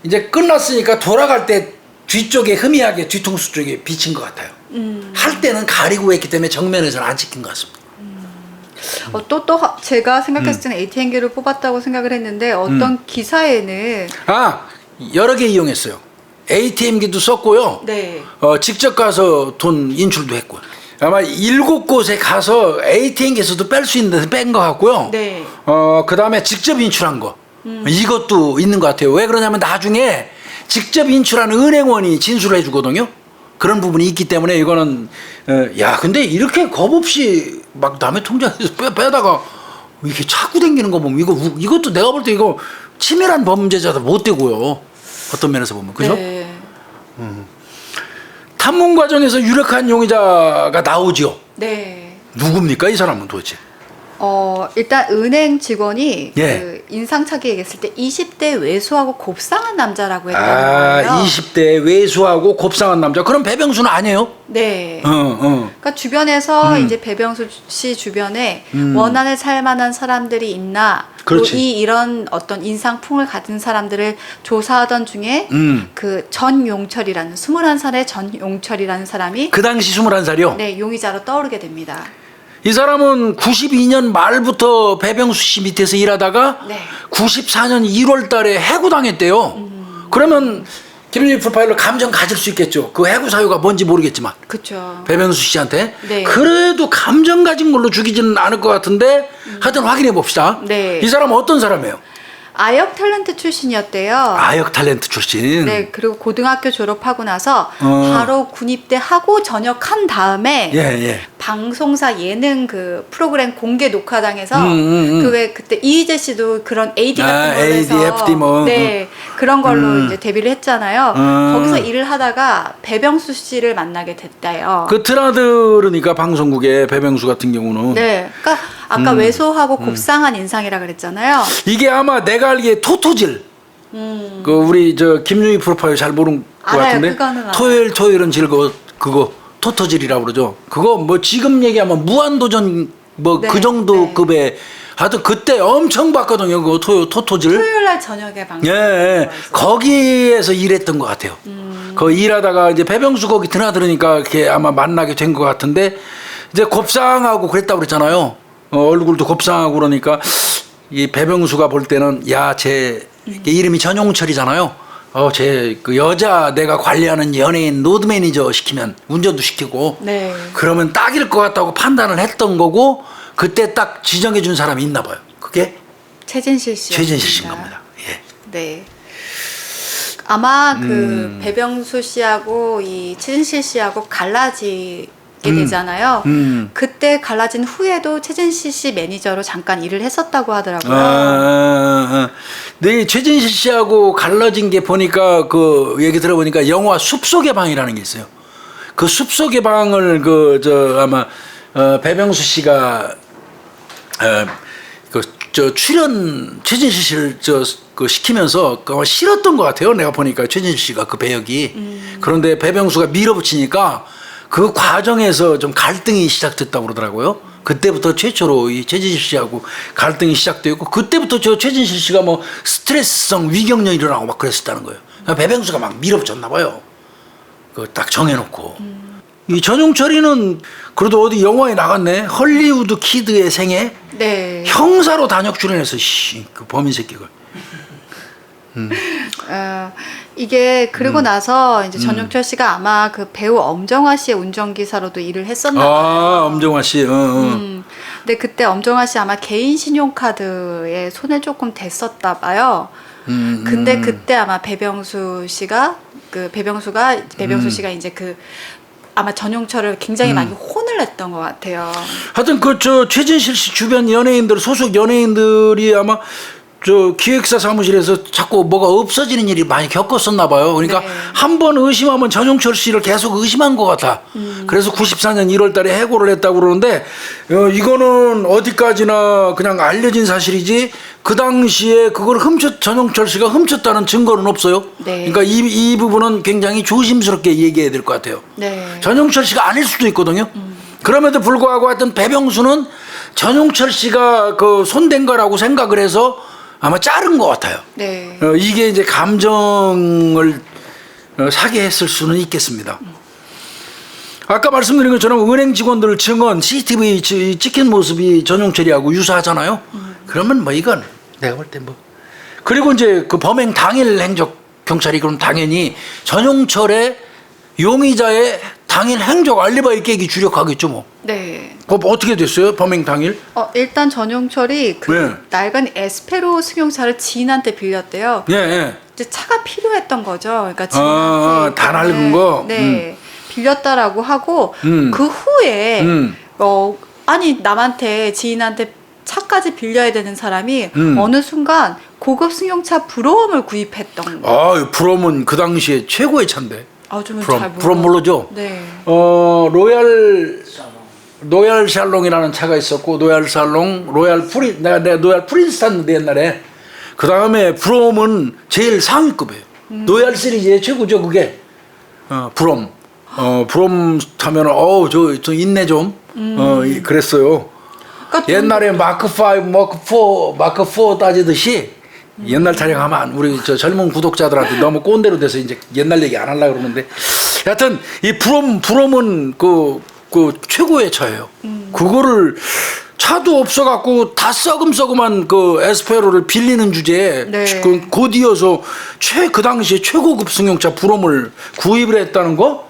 이제 끝났으니까 돌아갈 때 뒤쪽에 흐미하게 뒤통수 쪽에 비친 것 같아요. 할 때는 가리고 했기 때문에 정면에서는 안 찍힌 것 같습니다. 또 제가 생각했을 때는 ATM기를 뽑았다고 생각을 했는데 어떤 기사에는 여러 개 이용했어요. ATM기도 썼고요. 네. 직접 가서 돈 인출도 했고요. 아마 7곳에 가서 ATM기에서도 뺄 수 있는 데서 뺀 것 같고요. 네. 그 다음에 직접 인출한 거. 이것도 있는 것 같아요. 왜 그러냐면 나중에 직접 인출한 은행원이 진술을 해주거든요. 그런 부분이 있기 때문에 이거는, 야, 근데 이렇게 겁 없이 막 남의 통장에서 빼다가 이렇게 자꾸 댕기는 거 보면 이것도 내가 볼 때 이거 치밀한 범죄자도 못 되고요. 어떤 면에서 보면. 그죠? 네. 탐문 과정에서 유력한 용의자가 나오지요. 네. 누굽니까? 이 사람은 도대체. 일단 은행 직원이 예. 그 인상착의 얘기했을 때 20대 외소하고 곱상한 남자라고 했다는 아, 거예요. 20대 외수하고 곱상한 남자. 그럼 배병수는 아니에요? 네. 어. 그러니까 주변에서 이제 배병수 씨 주변에 원한을 살 만한 사람들이 있나, 그렇지. 이런 어떤 인상풍을 가진 사람들을 조사하던 중에 그 전용철이라는 21살의 전용철이라는 사람이 그 당시 21살이요? 네, 용의자로 떠오르게 됩니다. 이 사람은 92년 말부터 배병수 씨 밑에서 일하다가 네. 94년 1월 달에 해고당했대요. 그러면 김윤희 프로파일러 감정 가질 수 있겠죠. 그 해고 사유가 뭔지 모르겠지만. 그렇죠. 배병수 씨한테. 네. 그래도 감정 가진 걸로 죽이지는 않을 것 같은데 하여튼 확인해 봅시다. 네. 이 사람은 어떤 사람이에요? 아역 탤런트 출신이었대요. 아역 탤런트 출신. 네, 그리고 고등학교 졸업하고 나서 어. 바로 군입대 하고 전역한 다음에 예. 방송사 예능 그 프로그램 공개 녹화당에서 그 왜 그때 이희재 씨도 그런 AD 같은 아, 걸로 해서 AD 뭐. 네, 그런 걸로 이제 데뷔를 했잖아요. 음. 거기서 일을 하다가 배병수 씨를 만나게 됐대요. 그 드나들으니까 방송국에 배병수 같은 경우는 네, 그러니까 아까 외소하고 곱상한 인상이라 그랬잖아요. 이게 아마 내가 알기에 토토질. 그 우리 저 김유희 프로파일 잘 모르는 것 알아요. 같은데 그거는 알아요. 토요일은 즐거워 그거 토토질이라고 그러죠. 그거 뭐 지금 얘기하면 무한도전 뭐 그 네, 정도 네. 급의 하여튼 그때 엄청 봤거든요. 그 토토질. 토요일 날 저녁에 방송. 예, 거기에서 일했던 것 같아요. 거기 일하다가 이제 배병수 거기 드나들으니까 이렇게 아마 만나게 된 것 같은데 이제 곱상하고 그랬다고 그랬잖아요. 얼굴도 곱상하고 그러니까 이 배병수가 볼 때는 야, 쟤 이름이 전용철이잖아요. 쟤 그 여자 내가 관리하는 연예인 로드 매니저 시키면 운전도 시키고 네. 그러면 딱일 것 같다고 판단을 했던 거고 그때 딱 지정해 준 사람이 있나 봐요. 그게 최진실 씨. 최진실 씨인 겁니다. 예. 네. 아마 그 배병수 씨하고 이 최진실 씨하고 갈라지게 되잖아요. 그때 갈라진 후에도 최진실 씨 매니저로 잠깐 일을 했었다고 하더라고요. 네, 최진실 씨하고 갈라진 게 보니까 그 얘기 들어보니까 영화 숲속의 방이라는 게 있어요. 그 숲속의 방을 아마 배병수 씨가 출연 최진실 씨를 그 시키면서 그 싫었던 것 같아요. 내가 보니까 최진실 씨가 그 배역이. 그런데 배병수가 밀어붙이니까 그 과정에서 좀 갈등이 시작됐다고 그러더라고요. 그때부터 최초로 이 최진실 씨하고 갈등이 시작되었고 그때부터 저 최진실 씨가 뭐 스트레스성 위경련이 일어나고 막 그랬었다는 거예요. 배병수가 막 밀어붙였나 봐요. 그 딱 정해놓고. 이 전용철이는 그래도 어디 영화에 나갔네. 헐리우드 키드의 생애. 네. 형사로 단역 출연해서 그 범인 새끼가. 이게 그리고 나서 이제 전용철 씨가 아마 그 배우 엄정화 씨의 운전기사로도 일을 했었나 봐요. 아, 엄정화 씨. 근데 그때 엄정화 씨 아마 개인 신용카드에 손을 조금 댔었다 봐요. 근데 그때 아마 배병수 씨가 배병수 씨가 이제 그 아마 전용철을 굉장히 많이 혼을 냈던 것 같아요. 하여튼 최진실 씨 주변 연예인들 소속 연예인들이 아마 기획사 사무실에서 자꾸 뭐가 없어지는 일이 많이 겪었었나 봐요. 그러니까 네. 한 번 의심하면 전용철 씨를 계속 의심한 것 같아. 그래서 94년 1월 달에 해고를 했다고 그러는데 이거는 어디까지나 그냥 알려진 사실이지 그 당시에 그걸 전용철 씨가 훔쳤다는 증거는 없어요. 네. 그러니까 이 부분은 굉장히 조심스럽게 얘기해야 될 것 같아요. 네. 전용철 씨가 아닐 수도 있거든요. 그럼에도 불구하고 하여튼 배병수는 전용철 씨가 그 손댄 거라고 생각을 해서 아마 자른 것 같아요. 네. 이게 이제 감정을 사게 했을 수는 있겠습니다. 아까 말씀드린 것처럼 은행 직원들 증언, CCTV 찍힌 모습이 전용철이하고 유사하잖아요. 그러면 뭐 이건 내가 볼 때 뭐. 그리고 이제 그 범행 당일 행적 경찰이 그럼 당연히 전용철의 용의자의 당일 행적 알리바이 깨기 주력하겠죠 뭐. 네. 어떻게 됐어요? 범행 당일? 일단 전용철이 그 네. 낡은 에스페로 승용차를 지인한테 빌렸대요. 예, 예. 이제 차가 필요했던 거죠. 그러니까 지인한테 다 낡은 거? 네. 빌렸다라고 하고 그 후에 아니 남한테 지인한테 차까지 빌려야 되는 사람이 어느 순간 고급 승용차 브롬을 구입했던 거. 아, 브롬은 그 당시에 최고의 차인데. 저는 브롬, 잘 몰라요. 브롬 모르죠? 네. 로얄 샬롱이라는 차가 있었고 로얄 샬롱, 내가 로얄 프린스 탔는데 옛날에. 그 다음에 브롬은 제일 상위급이에요. 로얄 시리즈의 최고죠 그게. 브롬. 브롬 타면 저 있네 좀. 그랬어요. 그러니까 옛날에 마크 5, 마크 4 따지듯이 옛날 타령하면 우리 저 젊은 구독자들한테 너무 꼰대로 돼서 이제 옛날 얘기 안 하려고 그러는데 여하튼 이 브롬은 그 최고의 차예요. 그거를 차도 없어갖고 다 썩음썩음한 그 에스페로를 빌리는 주제에 네. 곧이어서 그 당시에 최고급 승용차 브롬을 구입을 했다는 거?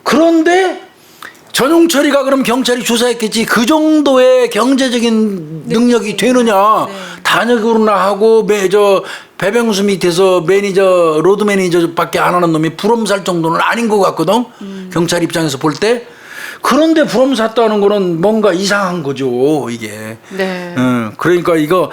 그런데 전용철이가 그럼 경찰이 조사했겠지 그 정도의 경제적인 능력이 되느냐 네. 단역으로나 하고 배병수 밑에서 로드 매니저밖에 안 하는 놈이 브롬 살 정도는 아닌 것 같거든 경찰 입장에서 볼 때. 그런데 브롬 샀다는 거는 뭔가 이상한 거죠 이게. 네. 그러니까 이거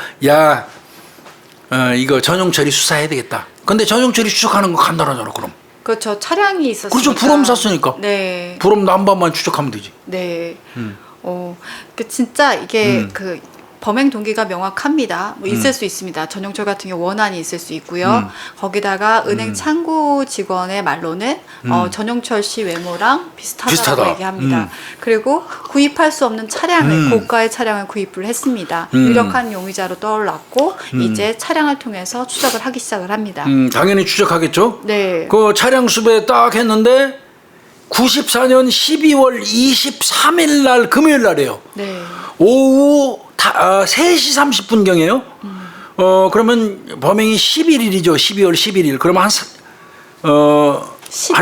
이거 전용철이 수사해야 되겠다. 근데 전용철이 추적하는 거 간단하잖아 그럼. 그렇죠. 차량이 있었으니까. 그렇죠. 브롬 샀으니까. 네. 브롬 남반만 추적하면 되지. 네. 진짜 이게 그 범행 동기가 명확합니다. 뭐 있을 수 있습니다. 전용철 같은 경우 원한이 있을 수 있고요. 거기다가 은행 창구 직원의 말로는 전용철 씨 외모랑 비슷하다고 얘기합니다. 그리고 구입할 수 없는 차량을 고가의 차량을 구입을 했습니다. 유력한 용의자로 떠올랐고 이제 차량을 통해서 추적을 하기 시작을 합니다. 당연히 추적하겠죠. 네. 그 차량 수배 딱 했는데 94년 12월 23일 날 금요일 날이에요. 네. 오후 3시 30분경이에요. 그러면 범행이 11일이죠. 12월 11일. 그러면 한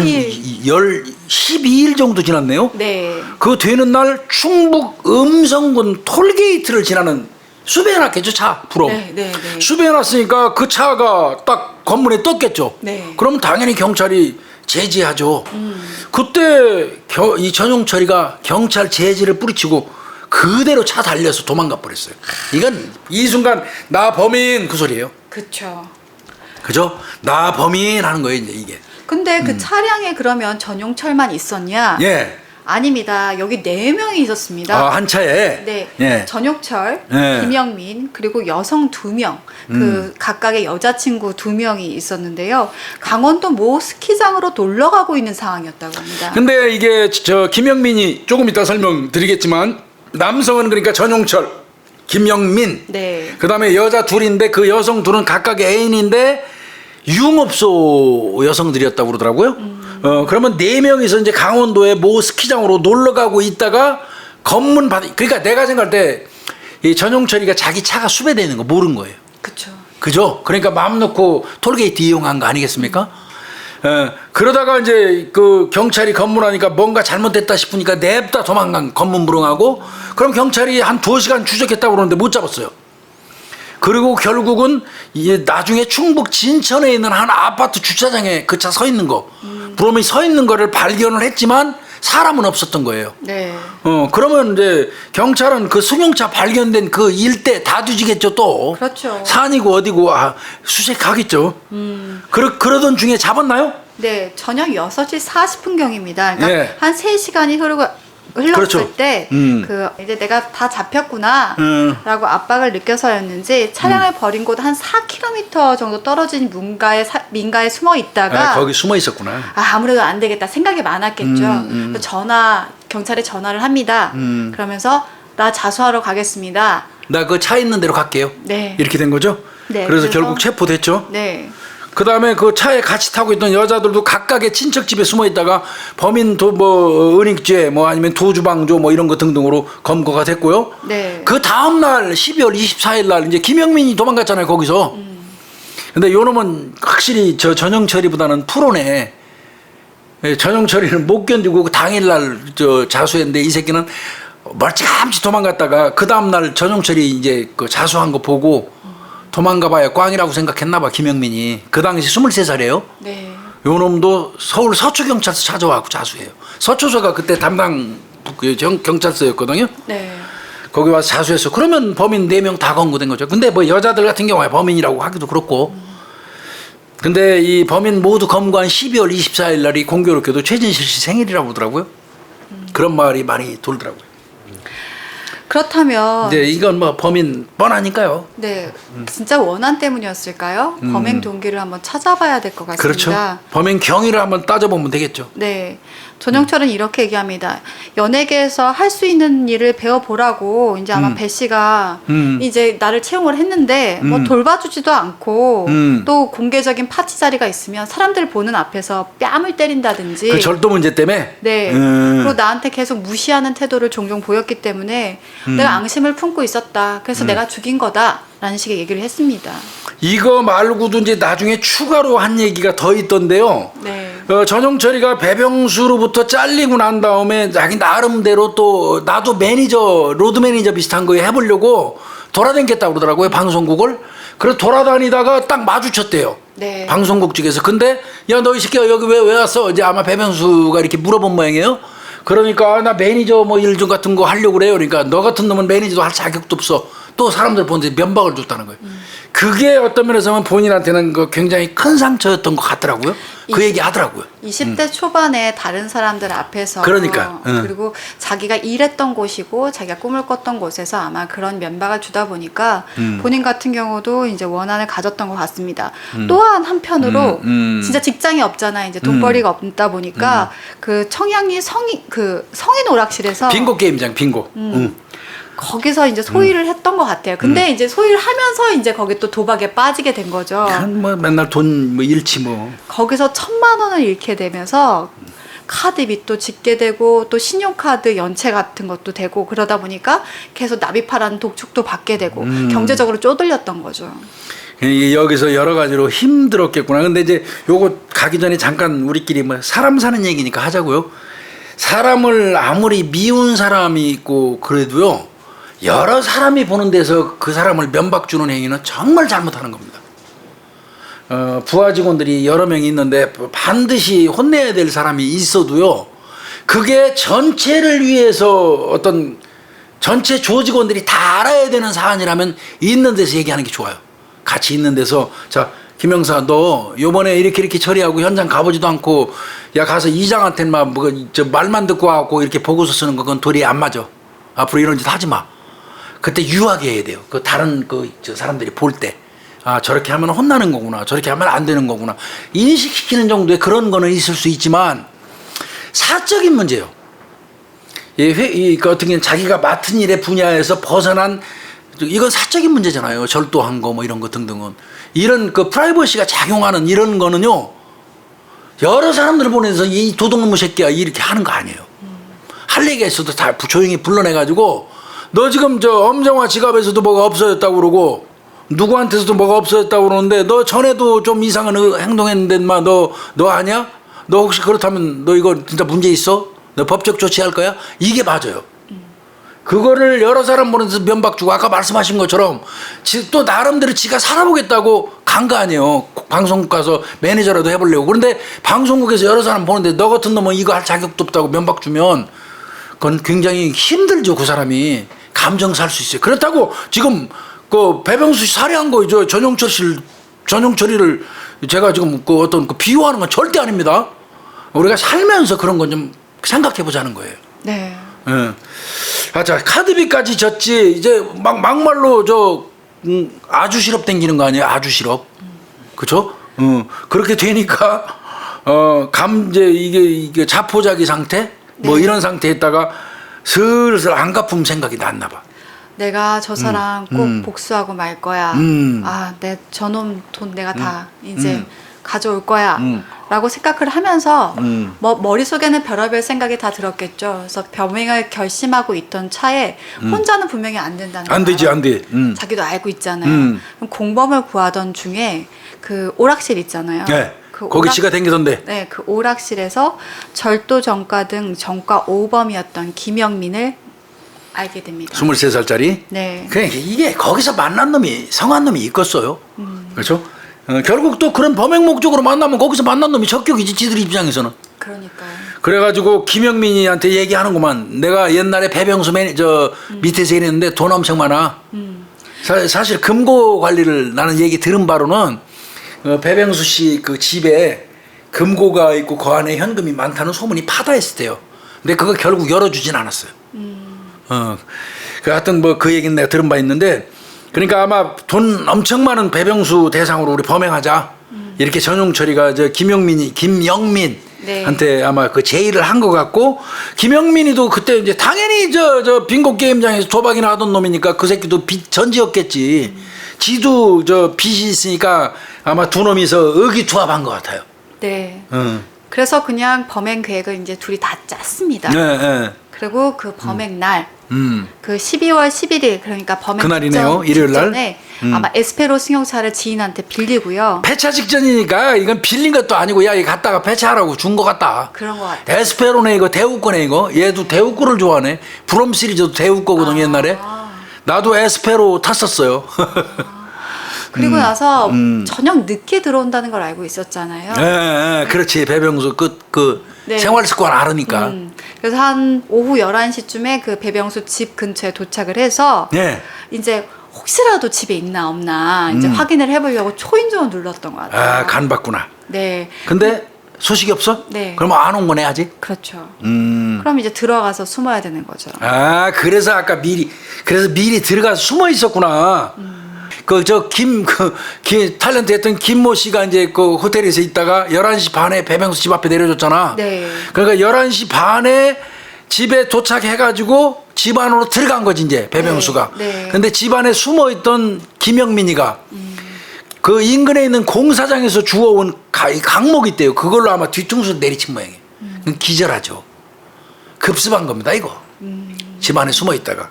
12일 정도 지났네요. 네. 그 되는 날 충북 음성군 톨게이트를 지나는 수배해놨겠죠 차 브롬. 네. 수배해놨으니까 그 차가 딱 건물에 떴겠죠. 네. 그럼 당연히 경찰이 제지하죠. 그때 이 전용철이가 경찰 제지를 뿌리치고 그대로 차 달려서 도망가 버렸어요. 이건 이 순간 나 범인 그 소리예요. 그렇죠. 그죠? 나 범인 하는 거예요 이제 이게. 근데 그 차량에 그러면 전용철만 있었냐? 예. 아닙니다. 여기 4명이 있었습니다. 한 차에. 네. 예. 전용철, 예. 김영민, 그리고 여성 2명, 그 각각의 여자친구 2명이 있었는데요. 강원도 모 스키장으로 놀러 가고 있는 상황이었다고 합니다. 근데 이게 김영민이 조금 이따 설명드리겠지만 남성은 그러니까 전용철, 김영민. 네. 그다음에 여자 둘인데 그 여성 둘은 각각의 애인인데 유흥업소 여성들이었다고 그러더라고요. 그러면 4명이서 이제 강원도의 모 스키장으로 놀러 가고 있다가 그러니까 내가 생각할 때 이 전용철이가 자기 차가 수배되는 거 모른 거예요. 그렇죠. 그죠? 그러니까 마음 놓고 톨게이트 이용한 거 아니겠습니까? 그러다가 이제 그 경찰이 검문하니까 뭔가 잘못됐다 싶으니까 냅다 도망간 검문부릉하고 그럼 경찰이 한 2시간 추적했다고 그러는데 못 잡았어요. 그리고 결국은 이게 나중에 충북 진천에 있는 한 아파트 주차장에 그 차 서 있는 거 브롬이 서 있는 거를 발견을 했지만 사람은 없었던 거예요. 네. 그러면 이제 경찰은 그 승용차 발견된 그 일대 다 뒤지겠죠 또. 그렇죠. 산이고 어디고 수색하겠죠. 그러던 중에 잡았나요? 네, 저녁 6시 40분경입니다. 그러니까 예. 한 3시간이 흘렀을 그렇죠. 때, 이제 내가 다 잡혔구나, 라고 압박을 느껴서였는지, 차량을 버린 곳 한 4km 정도 떨어진 민가에 숨어 있다가, 거기 숨어 있었구나. 아무래도 안 되겠다 생각이 많았겠죠. 그래서 경찰에 전화를 합니다. 그러면서, 나 자수하러 가겠습니다. 나 그 차 있는 데로 갈게요. 네. 이렇게 된 거죠? 네, 그래서 그래서- 결국 체포됐죠. 네. 그 다음에 그 차에 같이 타고 있던 여자들도 각각의 친척집에 숨어 있다가 범인 은닉죄 아니면 도주방조 이런 거 등등으로 검거가 됐고요. 네. 그 다음날 12월 24일 날 이제 김영민이 도망갔잖아요 거기서. 근데 요 놈은 확실히 저 전형 처리보다는 프로네. 예, 전형 처리는 못 견디고 그 당일날 저 자수했는데 이 새끼는 멀찌감치 도망갔다가 그 다음날 전형 처리 이제 그 자수한 거 보고 도망가봐야 꽝이라고 생각했나봐 김영민이. 그 당시 23살이에요. 네. 요 놈도 서울 서초경찰서 찾아와갖고 자수해요. 서초서가 그때 담당 그 경찰서였거든요. 네. 거기 와서 자수했어. 그러면 범인 4명 다 검거된 거죠. 근데 뭐 여자들 같은 경우에 범인이라고 하기도 그렇고. 근데 이 범인 모두 검거한 12월 24일 날이 공교롭게도 최진실 씨 생일이라고 그러더라고요. 그런 말이 많이 돌더라고요. 그렇다면 이제 이건 뭐 범인 뻔하니까요. 네, 진짜 원한 때문이었을까요? 범행 동기를 한번 찾아봐야 될 것 같습니다. 그렇죠. 범행 경위를 한번 따져보면 되겠죠. 네, 전영철은 이렇게 얘기합니다. 연예계에서 할 수 있는 일을 배워보라고 이제 아마 배 씨가 이제 나를 채용을 했는데 뭐 돌봐주지도 않고 또 공개적인 파티 자리가 있으면 사람들 보는 앞에서 뺨을 때린다든지 그 절도 문제 때문에. 네. 그리고 나한테 계속 무시하는 태도를 종종 보였기 때문에 내가 앙심을 품고 있었다. 그래서 내가 죽인 거다라는 식의 얘기를 했습니다. 이거 말고도 이제 나중에 추가로 한 얘기가 더 있던데요. 네. 전용철이가 배병수로부터 잘리고 난 다음에 자기 나름대로 또 나도 매니저, 로드 매니저 비슷한 거 해보려고 돌아다녔다고 그러더라고요. 방송국을. 그래서 돌아다니다가 딱 마주쳤대요. 네. 방송국 측에서. 근데 야 너 이 새끼야 여기 왜 왔어? 이제 아마 배병수가 이렇게 물어본 모양이에요. 그러니까 나 매니저 뭐 일 좀 같은 거 하려고 그래요. 그러니까 너 같은 놈은 매니저도 할 자격도 없어. 또 사람들 보는데 면박을 줬다는 거예요. 그게 어떤 면에서 보면 본인한테는 그 굉장히 큰 상처였던 것 같더라고요. 그 얘기 하더라고요. 20대 초반에 다른 사람들 앞에서 그러니까, 그리고 자기가 일했던 곳이고 자기가 꿈을 꿨던 곳에서 아마 그런 면박을 주다 보니까 본인 같은 경우도 이제 원한을 가졌던 것 같습니다. 또한 한편으로 진짜 직장이 없잖아. 이제 돈벌이가 없다 보니까 그 청량리 성인 오락실에서 빙고 게임장 빙고. 거기서 이제 소일을 했던 것 같아요. 근데 이제 소일을 하면서 이제 거기 또 도박에 빠지게 된 거죠. 뭐 맨날 돈 뭐 잃지 뭐. 거기서 1,000만 원을 잃게 되면서 카드 빚도 짓게 되고 또 신용카드 연체 같은 것도 되고 그러다 보니까 계속 납입하라는 독촉도 받게 되고 경제적으로 쪼들렸던 거죠. 이게 여기서 여러 가지로 힘들었겠구나. 근데 이제 요거 가기 전에 잠깐 우리끼리 뭐 사람 사는 얘기니까 하자고요. 사람을 아무리 미운 사람이 있고 그래도요. 여러 사람이 보는 데서 그 사람을 면박 주는 행위는 정말 잘못하는 겁니다. 부하 직원들이 여러 명이 있는데 반드시 혼내야 될 사람이 있어도요. 그게 전체를 위해서 어떤 전체 조직원들이 다 알아야 되는 사안이라면 있는 데서 얘기하는 게 좋아요. 같이 있는 데서 자 김영사 너 요번에 이렇게 처리하고 현장 가보지도 않고 야 가서 이장한테만 뭐 저 말만 듣고 와갖고 이렇게 보고서 쓰는 거 그건 도리에 안 맞아. 앞으로 이런 짓 하지 마. 그때 유하게 해야 돼요. 그 다른 저 사람들이 볼 때. 아, 저렇게 하면 혼나는 거구나. 저렇게 하면 안 되는 거구나. 인식시키는 정도의 그런 거는 있을 수 있지만 사적인 문제예요. 그 어떻게 자기가 맡은 일의 분야에서 벗어난 이건 사적인 문제잖아요. 절도한 거 뭐 이런 거 등등은. 이런 그 프라이버시가 작용하는 이런 거는요. 여러 사람들을 보내서 이 도둑놈의 새끼야 이렇게 하는 거 아니에요. 할 얘기가 있어도 다 조용히 불러내가지고 너 지금 저 엄정화 지갑에서도 뭐가 없어졌다고 그러고 누구한테서도 뭐가 없어졌다고 그러는데 너 전에도 좀 이상한 행동했는데 마 너 아냐? 너 혹시 그렇다면 너 이거 진짜 문제 있어? 너 법적 조치할 거야? 이게 맞아요. 그거를 여러 사람 보내서 면박 주고 아까 말씀하신 것처럼 또 나름대로 지가 살아보겠다고 간 거 아니에요. 방송국 가서 매니저라도 해보려고. 그런데 방송국에서 여러 사람 보는데 너 같은 놈은 이거 할 자격도 없다고 면박 주면 그건 굉장히 힘들죠. 그 사람이 감정 살 수 있어요. 그렇다고 지금 그 배병수 씨 살해한 거 전용철이를 제가 지금 그 어떤 그 비유하는 건 절대 아닙니다. 우리가 살면서 그런 건 좀 생각해 보자는 거예요. 네. 예. 아, 자, 카드비까지 졌지. 이제 막말로 아주 실업 땡기는 거 아니에요? 아주 실업. 그쵸? 그렇게 되니까, 이제 이게 자포자기 상태? 뭐 네. 이런 상태에다가 슬슬 안 갚음 생각이 났나 봐. 내가 저 사람 꼭 복수하고 말 거야. 아, 저놈 돈 내가 다 이제 가져올 거야. 라고 생각을 하면서 머릿속에는 별의별 생각이 다 들었겠죠. 그래서 범행을 결심하고 있던 차에 혼자는 분명히 안 된다는 거예요. 안 되지, 안 돼. 자기도 알고 있잖아요. 그럼 공범을 구하던 중에 그 오락실 있잖아요. 네. 그 거기 지가 댕기던데. 네, 그 오락실에서 절도 전과 등 전과 5범이었던 김영민을 알게 됩니다. 23살짜리. 네. 그러니까 이게 거기서 만난 놈이 성한 놈이 있겠어요. 그렇죠? 결국 또 그런 범행 목적으로 만나면 거기서 만난 놈이 적격이지 지들 입장에서는. 그러니까요. 그래가지고 김영민이한테 얘기하는구만. 내가 옛날에 배병수 밑에서 일했는데 돈 엄청 많아. 사실 금고 관리를 나는 얘기 들은 바로는 배병수 씨 그 집에 금고가 있고 그 안에 현금이 많다는 소문이 파다했을 때요. 근데 그거 결국 열어주진 않았어요. 하여튼 뭐 그 얘기는 내가 들은 바 있는데, 그러니까 아마 돈 엄청 많은 배병수 대상으로 우리 범행하자. 이렇게 전용철이가 김영민한테 네. 아마 그 제의를 한 것 같고, 김영민이도 그때 이제 당연히 저 빙고 게임장에서 조박이나 하던 놈이니까 그 새끼도 빚 전지였겠지. 지도 빚이 있으니까 아마 두 놈이서 의기투합한 것 같아요. 네. 그래서 그냥 범행 계획을 이제 둘이 다 짰습니다. 네, 네. 그리고 그 범행 날, 그 12월 11일, 그러니까 범행 그날이네요. 일요일 날. 직전에 아마 에스페로 승용차를 지인한테 빌리고요. 폐차 직전이니까 이건 빌린 것도 아니고 야 이거 갖다가 폐차하라고 준 것 같다. 그런 것 같아요. 에스페로네 이거 대우거네 이거. 얘도 대우거를 좋아하네. 브롬 시리즈도 대우거거든 옛날에. 나도 에스페로 탔었어요. 그리고 나서 저녁 늦게 들어온다는 걸 알고 있었잖아요. 예, 그렇지. 배병수 네. 생활 습관 알으니까. 그래서 한 오후 11시쯤에 그 배병수 집 근처에 도착을 해서 예. 이제 혹시라도 집에 있나 없나 이제 확인을 해보려고 초인종을 눌렀던 것 같아요. 아, 간 봤구나. 네. 근데 소식이 없어? 네. 그럼 안 온 거네 아직? 그렇죠. 그럼 이제 들어가서 숨어야 되는 거죠. 아, 그래서 아까 미리 들어가서 숨어 있었구나. 탤런트 했던 김모 씨가 이제 그 호텔에서 있다가 11시 반에 배병수 집 앞에 내려줬잖아. 네. 그러니까 11시 반에 집에 도착해가지고 집 안으로 들어간 거지, 이제, 배병수가. 네, 네. 근데 집 안에 숨어 있던 김영민이가 그 인근에 있는 공사장에서 주워온 강목이 있대요. 그걸로 아마 뒤통수를 내리친 모양이에요. 기절하죠. 급습한 겁니다, 이거. 집 안에 숨어 있다가.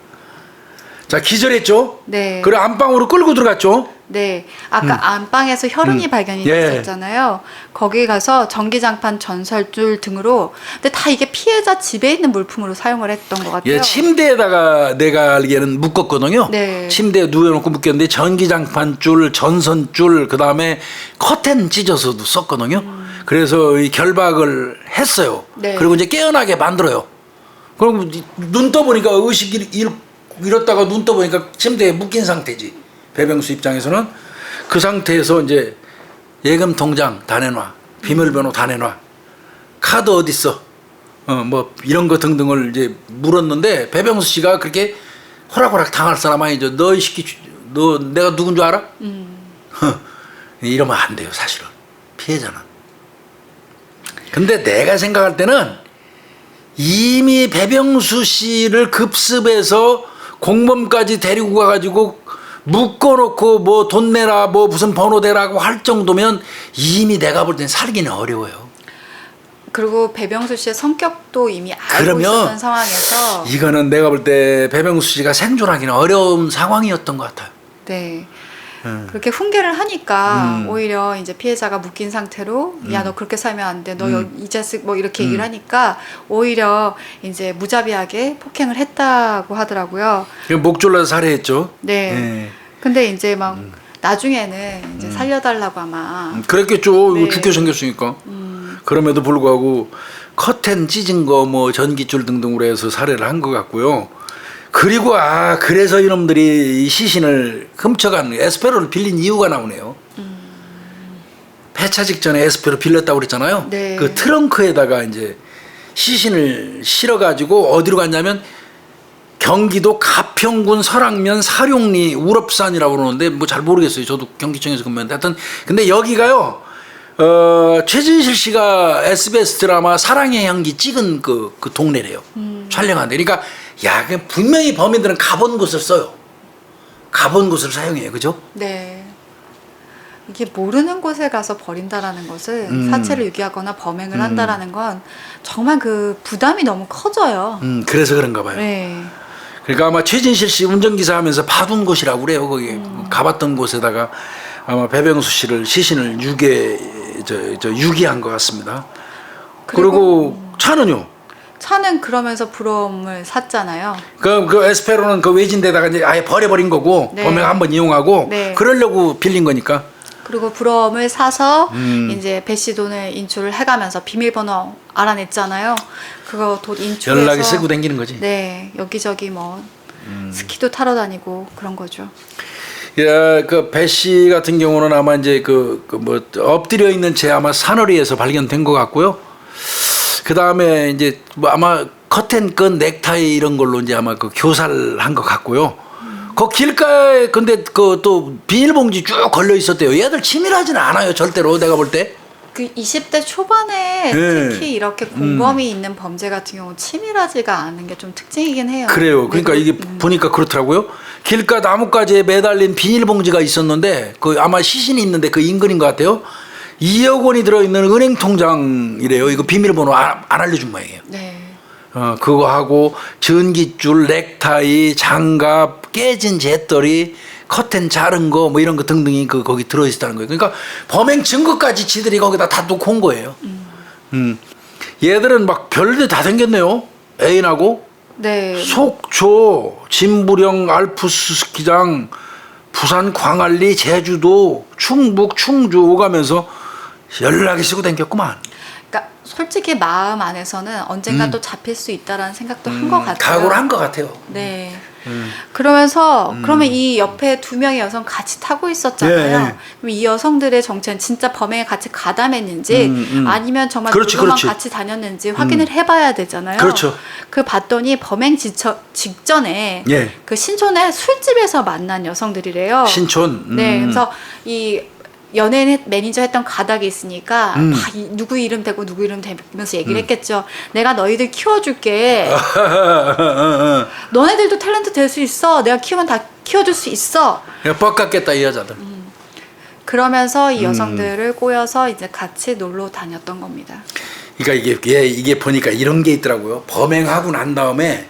자, 기절했죠? 네. 그래, 안방으로 끌고 들어갔죠? 네. 아까 안방에서 혈흔이 발견이 예. 됐었잖아요. 거기 가서 전기장판, 전설줄 등으로. 근데 다 이게 피해자 집에 있는 물품으로 사용을 했던 것 같아요. 예, 침대에다가 내가 알기에는 묶었거든요. 네. 침대에 누워놓고 묶였는데 전기장판줄, 전선줄, 그 다음에 커튼 찢어서도 썼거든요. 그래서 이 결박을 했어요. 네. 그리고 이제 깨어나게 만들어요. 그럼 눈 떠보니까 의식을 잃었다가 눈 떠보니까 침대에 묶인 상태지. 배병수 입장에서는 그 상태에서 이제 예금 통장 다 내놔, 비밀번호 다 내놔, 카드 어딨어, 뭐 이런 거 등등을 이제 물었는데 배병수 씨가 그렇게 호락호락 당할 사람 아니죠. 너 이 새끼, 너 내가 누군 줄 알아? 이러면 안 돼요, 사실은 피해자는. 근데 내가 생각할 때는 이미 배병수 씨를 급습해서 공범까지 데리고 가가지고 묶어놓고 뭐 돈 내라 뭐 무슨 번호 대라고 할 정도면 이미 내가 볼 땐 살기는 어려워요. 그리고 배병수 씨의 성격도 이미 알고 그러면 있었던 상황에서 이거는 내가 볼 때 배병수 씨가 생존하기는 어려운 상황이었던 것 같아요. 네. 그렇게 훈계를 하니까 오히려 이제 피해자가 묶인 상태로 야, 너 그렇게 살면 안 돼. 너 이 자식 뭐 이렇게 얘기를 하니까 오히려 이제 무자비하게 폭행을 했다고 하더라고요. 목 졸라서 살해했죠. 네. 네. 근데 이제 막 나중에는 이제 살려달라고 아마 그랬겠죠. 네. 이거 죽게 생겼으니까. 그럼에도 불구하고 커튼 찢은 거 뭐 전기줄 등등으로 해서 살해를 한 것 같고요. 그리고 그래서 이놈들이 이 시신을 훔쳐간 에스페로를 빌린 이유가 나오네요. 폐차 직전에 에스페로 빌렸다고 그랬잖아요. 네. 그 트렁크에다가 이제 시신을 실어가지고 어디로 갔냐면 경기도 가평군 설악면 사룡리 우럽산이라고 그러는데 뭐 잘 모르겠어요. 저도 경기청에서 근무했는데 하여튼 근데 여기가요. 최진실 씨가 SBS 드라마 사랑의 향기 찍은 그 동네래요. 촬영한데. 그러니까 분명히 범인들은 가본 곳을 써요. 가본 곳을 사용해요. 그죠? 네. 이게 모르는 곳에 가서 버린다라는 것은 사체를 유기하거나 범행을 한다라는 건 정말 그 부담이 너무 커져요. 그래서 그런가 봐요. 네. 그러니까 아마 최진실 씨 운전기사 하면서 봐둔 곳이라고 그래요. 거기 가봤던 곳에다가 아마 배병수 씨를 시신을 유기한 것 같습니다. 그리고 차는요? 차는 그러면서 브롬을 샀잖아요. 그 에스페로는 그 외진 데다가 이제 아예 버려버린 거고 네. 범행 한번 이용하고 네. 그러려고 빌린 거니까. 그리고 브롬을 사서 이제 배씨 돈을 인출을 해가면서 비밀번호 알아냈잖아요. 그거 돈 인출해서 연락이 쓰고 다니는 거지. 네, 여기저기 뭐 스키도 타러 다니고 그런 거죠. 야, 그 배씨 같은 경우는 아마 이제 뭐 엎드려 있는 채 아마 산허리에서 발견된 것 같고요. 그 다음에 이제 뭐 아마 커튼끈 넥타이 이런 걸로 이제 아마 그 교살한 것 같고요. 그 길가에 근데 그 또 비닐봉지 쭉 걸려 있었대요. 얘들 치밀하지는 않아요, 절대로 내가 볼 때. 그 20대 초반에 네. 특히 이렇게 공범이 있는 범죄 같은 경우 치밀하지가 않은 게 좀 특징이긴 해요. 그래요. 그러니까 네, 이게 보니까 그렇더라고요. 길가 나뭇가지에 매달린 비닐봉지가 있었는데 그 아마 시신이 있는데 그 인근인 것 같아요. 2억 원이 들어있는 은행 통장이래요. 이거 비밀번호 안 알려준 모양이에요. 네. 그거 하고 전깃줄, 넥타이, 장갑, 깨진 재떨이, 커튼 자른 거 뭐 이런 거 등등이 거기 들어있었다는 거예요. 그러니까 범행 증거까지 지들이 거기다 다 놓고 온 거예요. 얘들은 막 별일 다 생겼네요. 애인하고 네. 속초, 진부령 알프스 스키장, 부산 광안리, 제주도, 충북, 충주 오가면서 연락이 쓰고 댕겼구만. 그러니까 솔직히 마음 안에서는 언젠가 또 잡힐 수 있다라는 생각도 한 것 같아요. 각오를 한 것 같아요. 네. 그러면서 그러면 이 옆에 두 명의 여성 같이 타고 있었잖아요. 네. 그럼 이 여성들의 정체는 진짜 범행에 같이 가담했는지 아니면 정말 그렇지, 놀러만 그렇지. 같이 다녔는지 확인을 해봐야 되잖아요. 그렇죠. 그 봤더니 범행 직전에 예. 그 신촌의 술집에서 만난 여성들이래요. 신촌. 네, 그래서 이 연예인 매니저 했던 가닥이 있으니까 다 누구 이름 대고 누구 이름 대면서 얘기를 했겠죠. 내가 너희들 키워줄게. 너네들도 탤런트 될 수 있어. 내가 키우면 다 키워줄 수 있어. 야, 뻑 같겠다 이 여자들. 그러면서 이 여성들을 꼬여서 이제 같이 놀러 다녔던 겁니다. 그러니까 이게 보니까 이런 게 있더라고요. 범행하고 난 다음에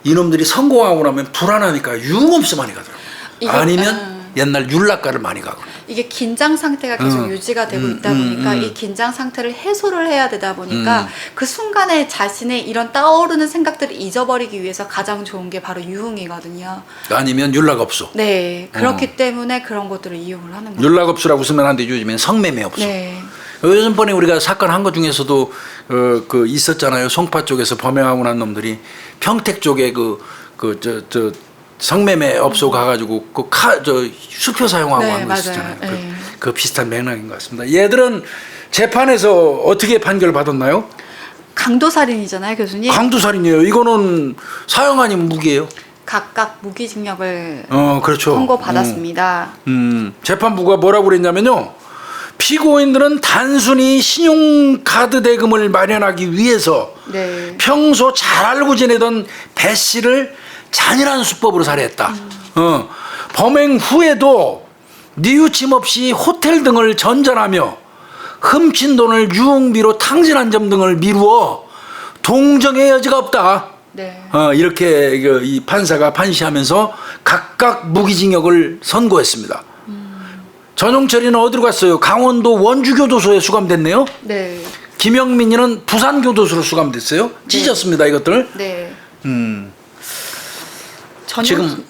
이놈들이 성공하고 나면 불안하니까 유흥업소 많이 가더라고요. 이게, 아니면 옛날 율락가를 많이 가고. 이게 긴장 상태가 계속 유지가 되고 있다 보니까 이 긴장 상태를 해소를 해야 되다 보니까 그 순간에 자신의 이런 떠오르는 생각들을 잊어버리기 위해서 가장 좋은 게 바로 유흥이거든요. 아니면 율락업소. 네, 그렇기 때문에 그런 것들을 이용을 하는 거예요. 율락업소라고 쓰면 안 되죠. 요즘엔 성매매업소. 네. 요즘번에 우리가 사건 한 거 중에서도 그 있었잖아요. 송파 쪽에서 범행하고 난 놈들이 평택 쪽에 성매매 업소 가가지고 수표 사용하고 네, 한 거 맞아요. 있었잖아요. 네. 그 비슷한 맥락인 것 같습니다. 얘들은 재판에서 어떻게 판결 받았나요? 강도살인이잖아요, 교수님. 강도살인이에요. 이거는 사형 아니면 무기예요. 각각 무기징역을 그렇죠. 선고받았습니다. 재판부가 뭐라고 그랬냐면요. 피고인들은 단순히 신용카드 대금을 마련하기 위해서 네. 평소 잘 알고 지내던 배 씨를 잔인한 수법으로 살해했다. 범행 후에도 뉘우침 없이 호텔 등을 전전하며 훔친 돈을 유흥비로 탕진한 점 등을 미루어 동정의 여지가 없다. 네. 이렇게 이 판사가 판시하면서 각각 무기징역을 선고했습니다. 전용철이는 어디로 갔어요? 강원도 원주교도소에 수감됐네요. 네. 김영민이는 부산교도소로 수감됐어요. 찢었습니다, 이것들. 네.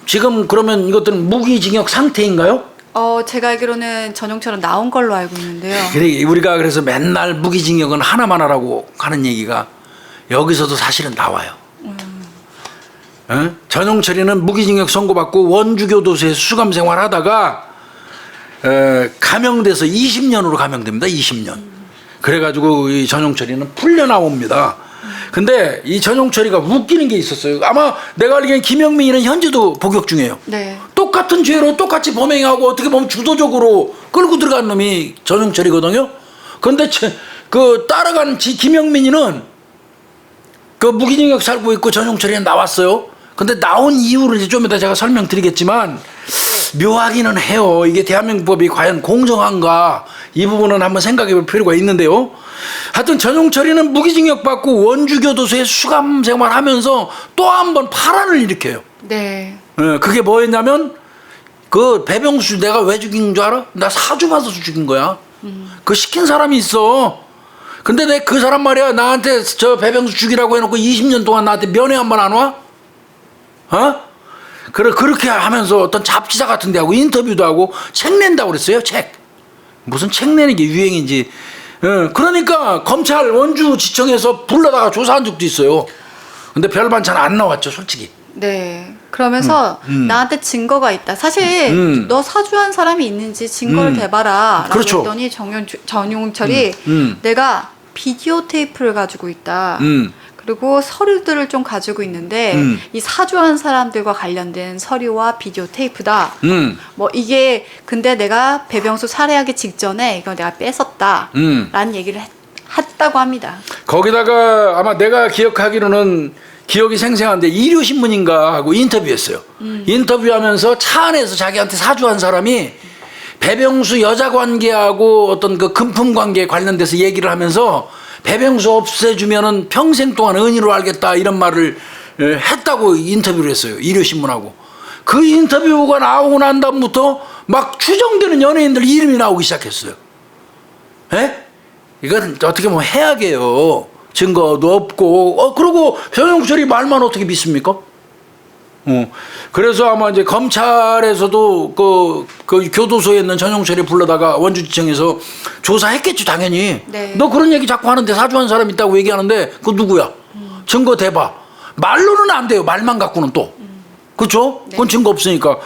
지금 그러면 이것들은 무기징역 상태인가요? 제가 알기로는 전용처럼 나온 걸로 알고 있는데요. 그래, 우리가 그래서 맨날 무기징역은 하나만 하라고 하는 얘기가 여기서도 사실은 나와요. 전용철이는 무기징역 선고받고 원주교도소에서 수감 생활하다가 감형돼서 20년으로 감형됩니다. 20년. 그래가지고 이 전용철이는 풀려 나옵니다. 근데 이 전용철이가 웃기는 게 있었어요. 아마 내가 알기엔 김영민이는 현재도 복역 중이에요. 네. 똑같은 죄로 똑같이 범행하고 어떻게 보면 주도적으로 끌고 들어간 놈이 전용철이거든요. 근데 그 따라간 김영민이는 그 무기징역 살고 있고 전용철이는 나왔어요. 근데 나온 이유를 이제 좀 이따 제가 설명드리겠지만 묘하기는 해요. 이게 대한민국법이 과연 공정한가 이 부분은 한번 생각해 볼 필요가 있는데요. 하여튼 전용철이는 무기징역 받고 원주교도소에 수감 생활하면서 또 한 번 파란을 일으켜요. 네. 그게 뭐였냐면 그 배병수 내가 왜 죽인 줄 알아? 나 사주 받아서 죽인 거야. 그 시킨 사람이 있어. 근데 내 그 사람 말이야 나한테 저 배병수 죽이라고 해놓고 20년 동안 나한테 면회 한 번 안 와? 어? 그렇게 하면서 어떤 잡지사 같은 데 하고 인터뷰도 하고 책 낸다고 그랬어요. 책. 무슨 책 내는 게 유행인지. 그러니까 검찰 원주지청에서 불러다가 조사한 적도 있어요. 근데 별 반찬 안 나왔죠, 솔직히. 네. 그러면서 나한테 증거가 있다. 사실 너 사주한 사람이 있는지 증거를 대봐라. 라고 그렇죠. 했더니 전용철이 내가 비디오 테이프를 가지고 있다. 그리고 서류들을 좀 가지고 있는데 이 사주한 사람들과 관련된 서류와 비디오 테이프다. 뭐 이게 근데 내가 배병수 살해하기 직전에 이걸 내가 뺐었다. 라는 얘기를 했다고 합니다. 거기다가 아마 내가 기억하기로는 기억이 생생한데 일요신문인가 하고 인터뷰했어요. 인터뷰하면서 차 안에서 자기한테 사주한 사람이 배병수 여자 관계하고 어떤 그 금품 관계에 관련돼서 얘기를 하면서 배병수 없애주면은 평생 동안 은희로 알겠다 이런 말을 했다고 인터뷰를 했어요. 일요신문하고. 그 인터뷰가 나오고 난 다음부터 막 추정되는 연예인들 이름이 나오기 시작했어요. 에? 이건 어떻게 보면 해악이에요. 증거도 없고, 그러고 전용철이 말만 어떻게 믿습니까? 그래서 아마 이제 검찰에서도 그 교도소에 있는 전용철이 불러다가 원주지청에서 조사했겠지, 당연히. 네. 너 그런 얘기 자꾸 하는데 사주한 사람 있다고 얘기하는데, 그거 누구야? 증거 대봐. 말로는 안 돼요, 말만 갖고는 또. 그쵸? 네. 그건 증거 없으니까.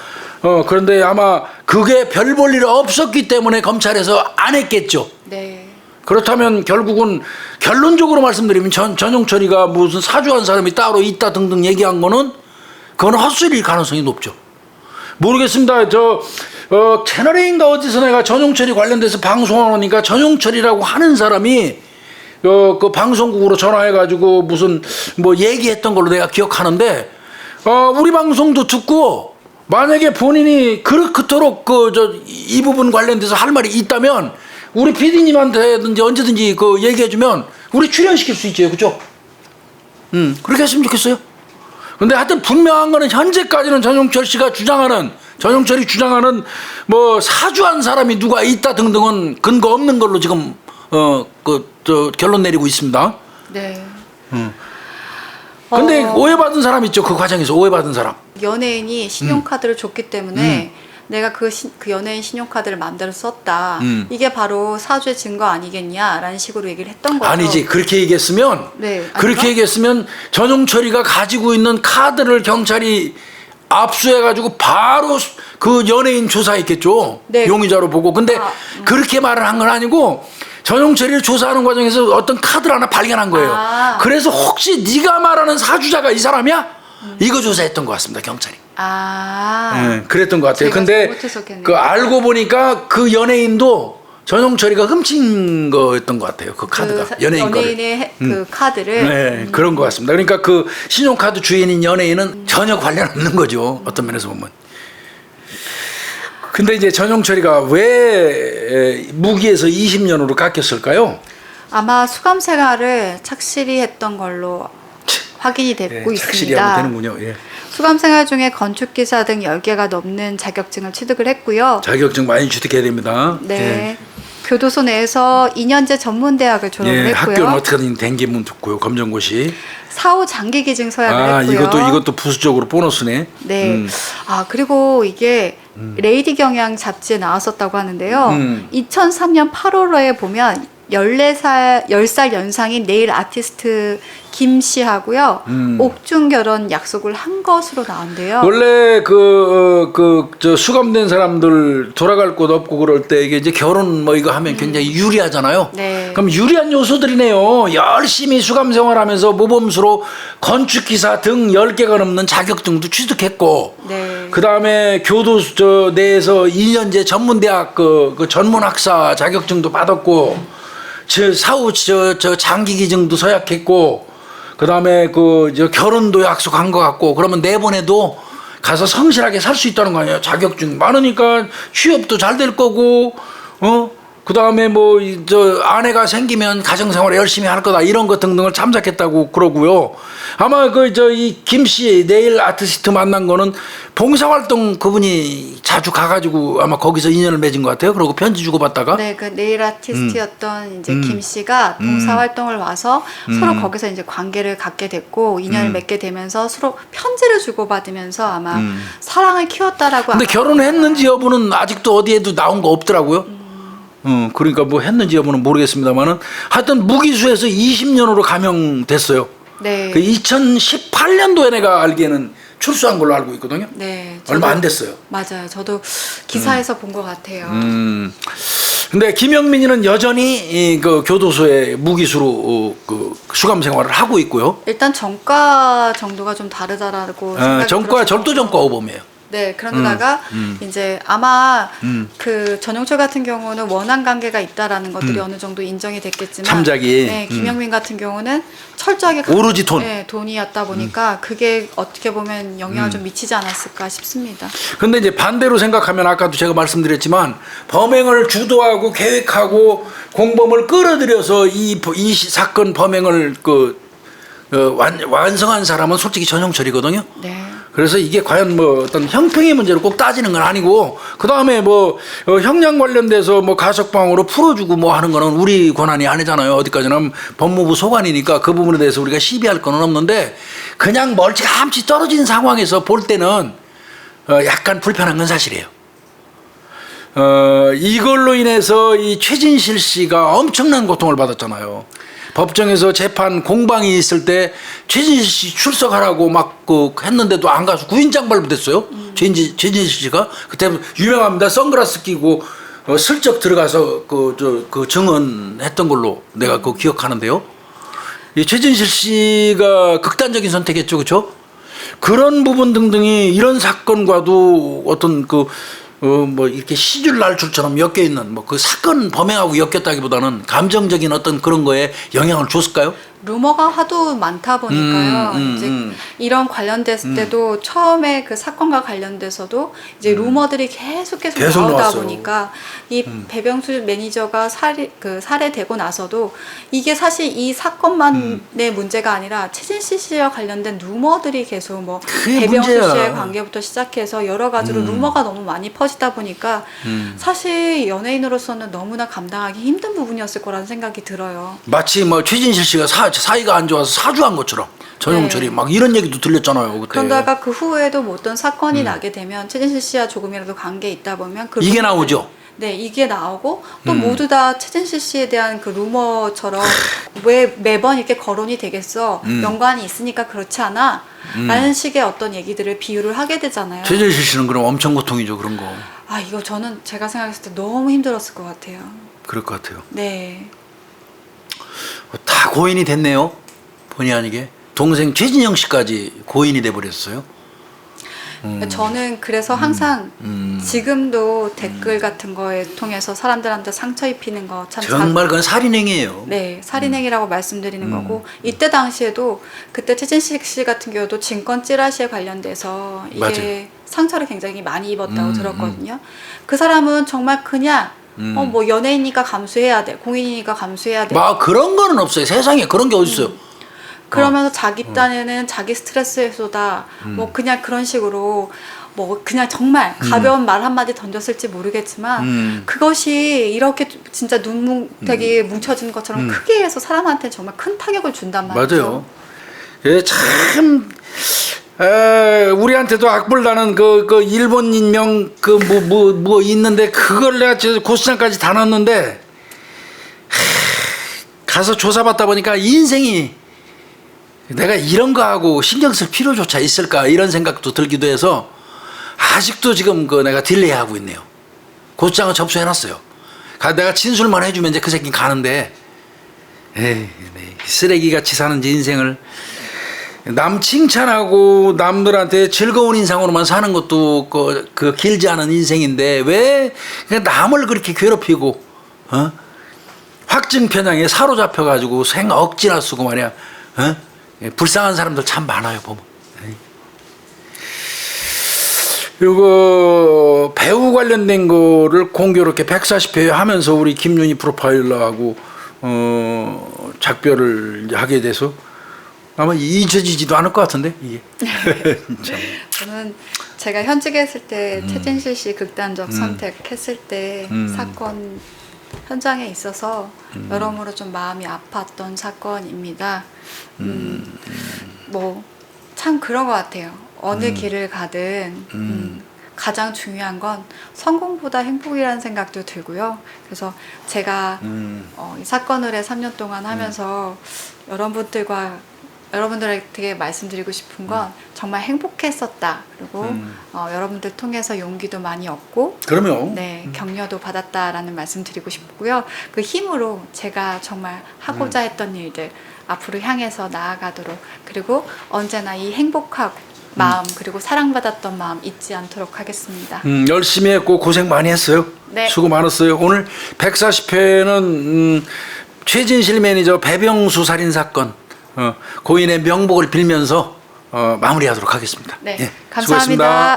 그런데 아마 그게 별 볼 일 없었기 때문에 검찰에서 안 했겠죠. 네. 그렇다면 결국은 결론적으로 말씀드리면 전용철이가 무슨 사주한 사람이 따로 있다 등등 얘기한 거는 그건 헛소리일 가능성이 높죠. 모르겠습니다. 채널A인가 어디서 내가 전용철이 관련돼서 방송하니까 전용철이라고 하는 사람이 그 방송국으로 전화해가지고 무슨 뭐 얘기했던 걸로 내가 기억하는데 우리 방송도 듣고 만약에 본인이 그토록 이 부분 관련돼서 할 말이 있다면 우리 PD님한테든지 언제든지 얘기해주면 우리 출연시킬 수 있죠, 그죠? 그렇게 했으면 좋겠어요. 근데 하여튼 분명한 거는 현재까지는 전용철이 주장하는 뭐 사주한 사람이 누가 있다 등등은 근거 없는 걸로 지금 결론 내리고 있습니다. 네. 근데 오해받은 사람 있죠, 그 과정에서 오해받은 사람. 연예인이 신용카드를 줬기 때문에 내가 그 연예인 신용카드를 마음대로 썼다. 이게 바로 사주의 증거 아니겠냐라는 식으로 얘기를 했던 거죠. 아니지, 그렇게 얘기했으면 네, 그렇게 얘기했으면 전용철이가 가지고 있는 카드를 경찰이 압수해가지고 바로 그 연예인 조사했겠죠. 네. 용의자로 보고. 근데 그렇게 말을 한 건 아니고 전용철이를 조사하는 과정에서 어떤 카드를 하나 발견한 거예요. 그래서 혹시 네가 말하는 사주자가 이 사람이야? 이거 조사했던 것 같습니다, 경찰이. 네, 그랬던 것 같아요. 제가 근데 잘못해석했네요. 그 알고 보니까 그 연예인도 전용철이가 훔친 거였던 것 같아요. 그 카드가 연예인의 그 카드를. 네, 그런 것 같습니다. 그러니까 그 신용카드 주인인 연예인은 전혀 관련 없는 거죠. 어떤 면에서 보면. 근데 이제 전용철이가 왜 무기에서 20년으로 깎였을까요? 아마 수감 생활을 착실히 했던 걸로 확인이 됐고 착실히 있습니다. 하면 되는군요. 예. 수감 생활 중에 건축기사 등 10개가 넘는 자격증을 취득을 했고요. 자격증 많이 취득해야 됩니다. 네. 교도소 내에서 2년제 전문대학을 졸업을 예, 했고요. 학교는 어떻게든 댕기면 듣고요. 검정고시. 사후 장기기증 서약을 했고요. 이것도 부수적으로 보너스네. 네. 그리고 이게 레이디 경향 잡지에 나왔었다고 하는데요. 2003년 8월호에 보면 10살 연상인 네일 아티스트 김 씨하고요. 옥중 결혼 약속을 한 것으로 나온대요. 원래 저 수감된 사람들 돌아갈 곳 없고 그럴 때 이게 이제 결혼 뭐 이거 하면 굉장히 유리하잖아요. 네. 그럼 유리한 요소들이네요. 열심히 수감 생활하면서 모범수로 건축기사 등 10개가 넘는 자격증도 취득했고, 네. 그 다음에 교도소 내에서 2년제 전문대학 그 전문학사 자격증도 받았고, 사후 장기기증도 서약했고, 그 다음에 결혼도 약속한 것 같고, 그러면 내보내도 가서 성실하게 살 수 있다는 거 아니에요. 자격증 많으니까 취업도 잘 될 거고, 그 다음에 뭐 저 아내가 생기면 가정생활을 열심히 할 거다 이런 것 등등을 참작했다고 그러고요. 아마 그 저 이 김씨 네일 아티스트 만난 거는 봉사활동 그분이 자주 가가지고 아마 거기서 인연을 맺은 것 같아요. 그리고 편지 주고 받다가. 네, 그 네일 아티스트였던 이제 김 씨가 봉사 활동을 와서 서로 거기서 이제 관계를 갖게 됐고 인연을 맺게 되면서 서로 편지를 주고 받으면서 아마 사랑을 키웠다라고. 근데 아마 결혼했는지 여부는 아직도 어디에도 나온 거 없더라고요. 그러니까 뭐 했는지 여부는 모르겠습니다만은 하여튼 무기수에서 20년으로 감형됐어요. 네. 그 2018년도에 내가 알기에는 출소한 걸로 알고 있거든요. 네. 얼마 저도- 안 됐어요. 맞아요. 저도 기사에서 본 것 같아요. 근데 김영민이는 여전히 그 교도소에 무기수로 그 수감 생활을 하고 있고요. 일단 정과 정도가 좀 다르다라고 생각이 전과 들어서. 절도 전과 오범이에요. 네, 그런데다가 이제 아마 그 전용철 같은 경우는 원한 관계가 있다라는 것들이 어느 정도 인정이 됐겠지만 참작이. 네, 김영민 같은 경우는 철저하게 오로지 돈. 네, 돈이었다 보니까 그게 어떻게 보면 영향을 좀 미치지 않았을까 싶습니다. 근데 이제 반대로 생각하면 아까도 제가 말씀드렸지만 범행을 주도하고 계획하고 공범을 끌어들여서 이 사건 범행을 완성한 사람은 솔직히 전용철이거든요. 네. 그래서 이게 과연 뭐 어떤 형평의 문제로 꼭 따지는 건 아니고 그 다음에 뭐 형량 관련돼서 뭐 가석방으로 풀어주고 뭐 하는 거는 우리 권한이 아니잖아요. 어디까지나 법무부 소관이니까 그 부분에 대해서 우리가 시비할 건 없는데 그냥 멀찌감치 떨어진 상황에서 볼 때는 약간 불편한 건 사실이에요. 이걸로 인해서 이 최진실 씨가 엄청난 고통을 받았잖아요. 법정에서 재판 공방이 있을 때 최진실 씨 출석하라고 막 했는데도 안 가서 구인장 발부됐어요. 최진실 씨가 그때 유명합니다. 선글라스 끼고 슬쩍 들어가서 그 증언했던 걸로 내가 기억하는데요. 이 최진실 씨가 극단적인 선택했죠, 그렇죠? 그런 부분 등등이 이런 사건과도 어떤 뭐 이렇게 시줄 날줄처럼 엮여 있는 뭐 그 사건 범행하고 엮였다기보다는 감정적인 어떤 그런 거에 영향을 줬을까요? 루머가 하도 많다 보니까요. 이제 이런 관련됐을 때도 처음에 그 사건과 관련돼서도 이제 루머들이 계속 계속 나오다 나왔어요. 보니까 이 배병수 매니저가 살해되고 나서도 이게 사실 이 사건만의 문제가 아니라 최진실 씨와 관련된 루머들이 계속 뭐 그게 배병수 문제야. 씨의 관계부터 시작해서 여러 가지로 루머가 너무 많이 퍼지다 보니까 사실 연예인으로서는 너무나 감당하기 힘든 부분이었을 거라는 생각이 들어요. 마치 뭐 최진실 씨가 사이가 안 좋아서 사주한 것처럼 전용철이 네. 막 이런 얘기도 들렸잖아요 그때. 그런다가 그 후에도 뭐 어떤 사건이 나게 되면 최진실 씨와 조금이라도 관계 있다 보면 그 이게 루머들- 나오죠. 네, 이게 나오고 또 모두 다 최진실 씨에 대한 그 루머처럼 왜 매번 이렇게 거론이 되겠어? 연관이 있으니까 그렇지 않아? 라는 식의 어떤 얘기들을 비유를 하게 되잖아요. 최진실 씨는 그럼 엄청 고통이죠 그런 거. 아, 이거 저는 제가 생각했을 때 너무 힘들었을 것 같아요. 그럴 것 같아요. 네. 다 고인이 됐네요. 본의 아니게 동생 최진영 씨까지 고인이 돼 버렸어요. 저는 그래서 항상 지금도 댓글 같은 거에 통해서 사람들한테 상처 입히는 거 참 정말 그건 살인행위예요. 네, 살인행위라고 말씀드리는 거고 이때 당시에도 그때 최진실 씨 같은 경우도 증권 찌라시에 관련돼서 이게 맞아요. 상처를 굉장히 많이 입었다고 들었거든요. 그 사람은 정말 그냥 뭐 연예인이니까 감수해야 돼, 공인이니까 감수해야 돼. 막 그런 거는 없어요. 세상에 그런 게 어디 있어요? 그러면서 자기 딴에는 자기 스트레스 해소다. 뭐 그냥 그런 식으로 뭐 그냥 정말 가벼운 말 한마디 던졌을지 모르겠지만 그것이 이렇게 진짜 눈뭉되게 뭉쳐진 것처럼 크게 해서 사람한테 정말 큰 타격을 준단 말이죠. 맞아요. 예, 참 우리한테도 악불나는 그 일본 인명 뭐 있는데 그걸 내가 고수장까지 다 넣었는데 가서 조사받다 보니까 인생이 내가 이런 거 하고 신경 쓸 필요조차 있을까 이런 생각도 들기도 해서 아직도 지금 내가 딜레이하고 있네요. 고수장은 접수해놨어요. 내가 진술만 해주면 이제 그 새끼 가는데 에이, 쓰레기같이 사는 제 인생을 남 칭찬하고 남들한테 즐거운 인상으로만 사는 것도 그 길지 않은 인생인데 왜 그냥 남을 그렇게 괴롭히고 확증 편향에 사로잡혀가지고 억지나 쓰고 말이야. 불쌍한 사람들 참 많아요 보면. 그리고 배우 관련된 거를 공교롭게 140회 하면서 우리 김윤희 프로파일러하고 작별을 이제 하게 돼서 아마 잊혀지지도 않을 것 같은데 이게. 참. 저는 제가 현직에 있을 때 최진실 씨 극단적 선택했을 때 사건 현장에 있어서 여러모로 좀 마음이 아팠던 사건입니다. 뭐 참 그런 것 같아요. 어느 길을 가든 가장 중요한 건 성공보다 행복이라는 생각도 들고요. 그래서 제가 이 사건을 해 3년 동안 하면서 여러분들에게 말씀드리고 싶은 건 정말 행복했었다. 그리고 여러분들 통해서 용기도 많이 얻고 그러면 네, 격려도 받았다라는 말씀 드리고 싶고요. 그 힘으로 제가 정말 하고자 했던 일들 앞으로 향해서 나아가도록 그리고 언제나 이 행복하고 마음 그리고 사랑받았던 마음 잊지 않도록 하겠습니다. 열심히 했고 고생 많이 했어요. 네. 수고 많았어요. 오늘 140회는 최진실 매니저 배병수 살인 사건 고인의 명복을 빌면서 마무리하도록 하겠습니다. 네, 예, 감사합니다. 수고했습니다.